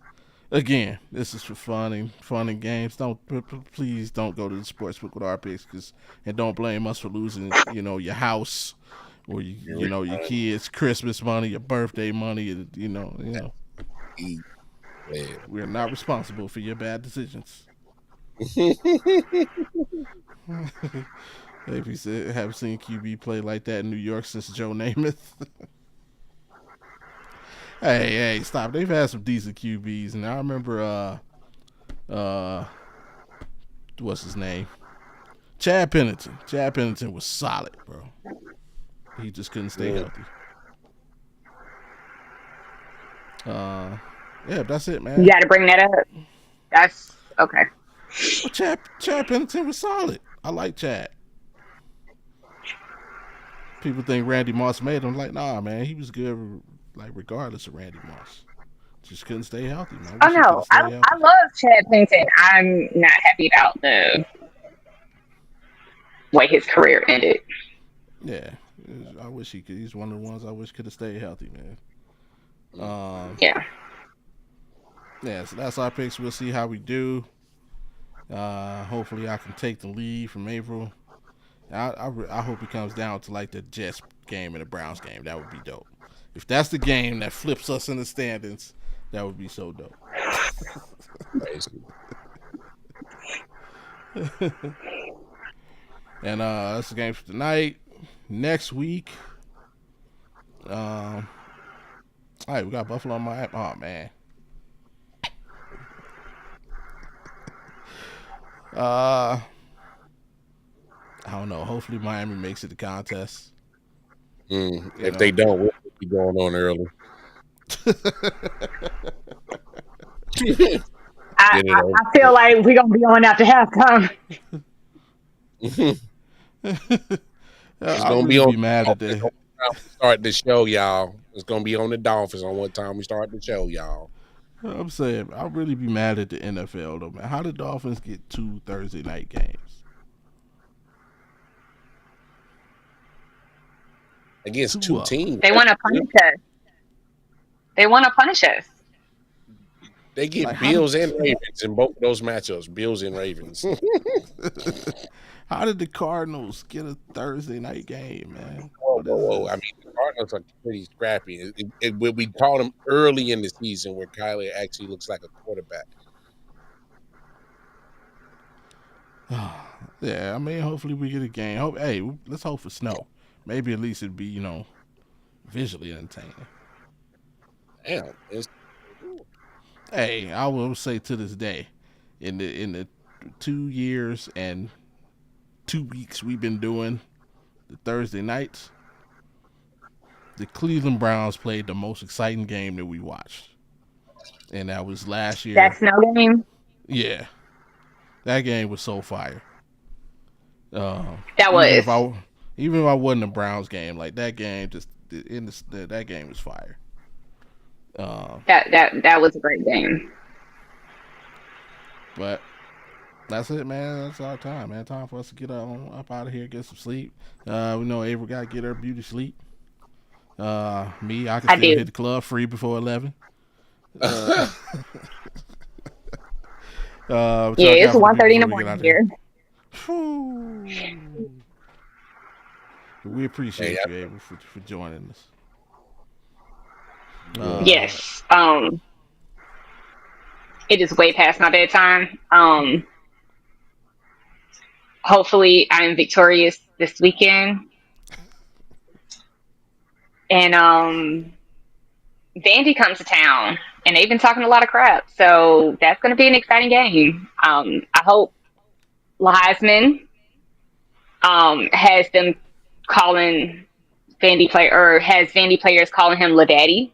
Again, this is for fun and games. Please don't go to the sportsbook with our picks, and don't blame us for losing. Your house or your kids' Christmas money, your birthday money. We're not responsible for your bad decisions. If you haven't seen QB play like that in New York since Joe Namath. Hey, stop. They've had some decent QBs, and I remember what's his name? Chad Pennington. Chad Pennington was solid, bro. He just couldn't stay healthy. Yeah, that's it, man. You got to bring that up. That's okay. Well, Chad Pennington was solid. I like Chad. People think Randy Moss made him. Like, nah, man, he was good. Like, regardless of Randy Moss, just couldn't stay healthy, man. Oh no, I love Chad Pennington. I'm not happy about the way his career ended. Yeah, I wish he could. He's one of the ones I wish could have stayed healthy, man. Yeah. Yeah, so that's our picks. We'll see how we do. Hopefully, I can take the lead from April. I hope it comes down to like the Jets game and the Browns game. That would be dope. If that's the game that flips us in the standings, that would be so dope. And that's the game for tonight. Next week, all right, we got Buffalo on my app. Oh man. I don't know. Hopefully Miami makes it the contest. If they don't, we'll be going on early. I feel like we're going to be on after halftime. It's going to be on. Mad at that. Start the show, y'all. It's going to be on the Dolphins on what time we start the show, y'all. I'm saying, I'll really be mad at the NFL, though, man. How did Dolphins get 2 Thursday night games? Against two teams. They want to punish us. They get like, Bills and Ravens in both of those matchups. Bills and Ravens. How did the Cardinals get a Thursday night game, man? Whoa. I mean, the Cardinals are pretty scrappy. We caught them early in the season where Kyler actually looks like a quarterback. Yeah, I mean, hopefully we get a game. Let's hope for snow. Maybe at least it'd be, visually entertaining. Damn. Hey, I will say to this day, in the 2 years and 2 weeks we've been doing the Thursday nights, the Cleveland Browns played the most exciting game that we watched. And that was last year. That snow game? Yeah. That game was so fire. That was. Even if I wasn't a Browns game, like that game that game was fire. That was a great game. But that's it, man. That's our time, man. Time for us to get up out of here, get some sleep. We know Avery got to get her beauty sleep. Me, I can still hit the club free before 11. Yeah, it's 1:30 in the morning here. We appreciate you, Avery, for joining us. Yes. It is way past my bedtime. Hopefully I am victorious this weekend. And Vandy comes to town and they've been talking a lot of crap. So that's going to be an exciting game. I hope Heisman has them calling Vandy has Vandy players calling him La Daddy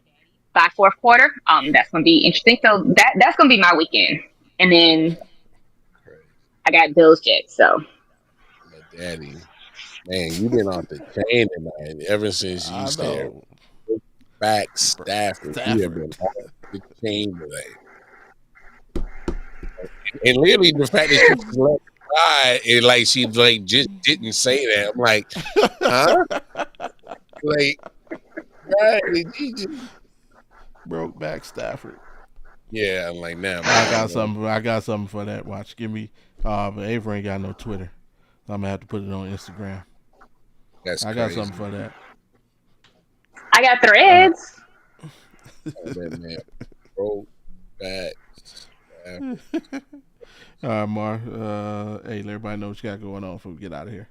by fourth quarter. That's going to be interesting. So that's going to be my weekend. And then I got Bills Jets. So La Daddy, man, you've been off the chain tonight ever since you started. Back Stafford. You have been off the chain today. And literally the fact that you just let it and like she like just didn't say that. I'm like, huh? Like, broke back Stafford. Yeah, I'm like, now, I got something. I got something for that. Watch, give me. But Avery ain't got no Twitter. So I'm gonna have to put it on Instagram. That's I got crazy. something for that. I got threads. Oh, man. Bro, back. All right, Mar. Hey, let everybody know what you got going on before we get out of here.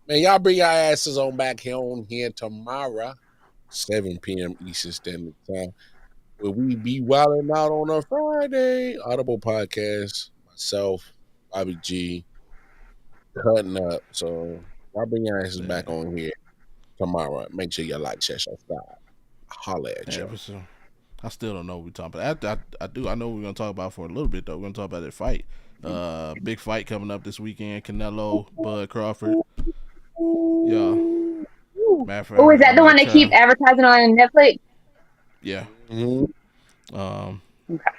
Man, y'all bring your asses on back here tomorrow, 7 p.m. Eastern Standard Time. Will we be wilding out on a Friday? Audible Podcast, myself, Bobby G, cutting up. So y'all bring your asses back on here tomorrow. Make sure you like, share, subscribe. Holla at y'all. For sure. I still don't know what we're talking about. I do. I know what we're gonna talk about for a little bit though. We're gonna talk about that fight. Big fight coming up this weekend. Canelo, Bud Crawford. Yeah. Oh, is that the one they keep advertising on Netflix? Yeah. Mm-hmm. Okay.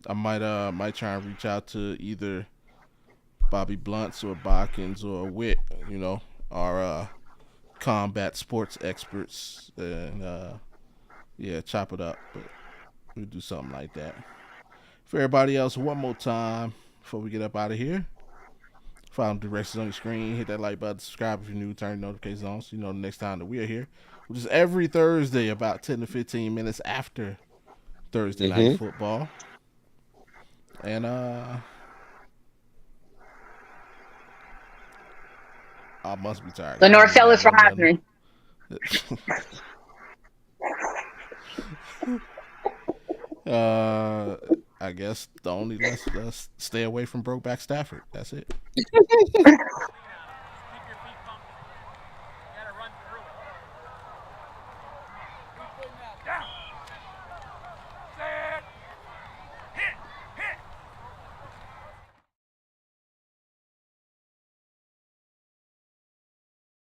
I might try and reach out to either Bobby Blunts or Botkins or Witt, our combat sports experts, and chop it up. But we'll do something like that. For everybody else, one more time before we get up out of here. Follow the directions on your screen. Hit that like button. Subscribe if you're new. Turn notifications on so you know the next time that we are here, which is every Thursday about 10 to 15 minutes after Thursday night football. And I must be tired. Lenore Fellas for Heisman. I guess the only let's stay away from Brokeback Stafford. That's it.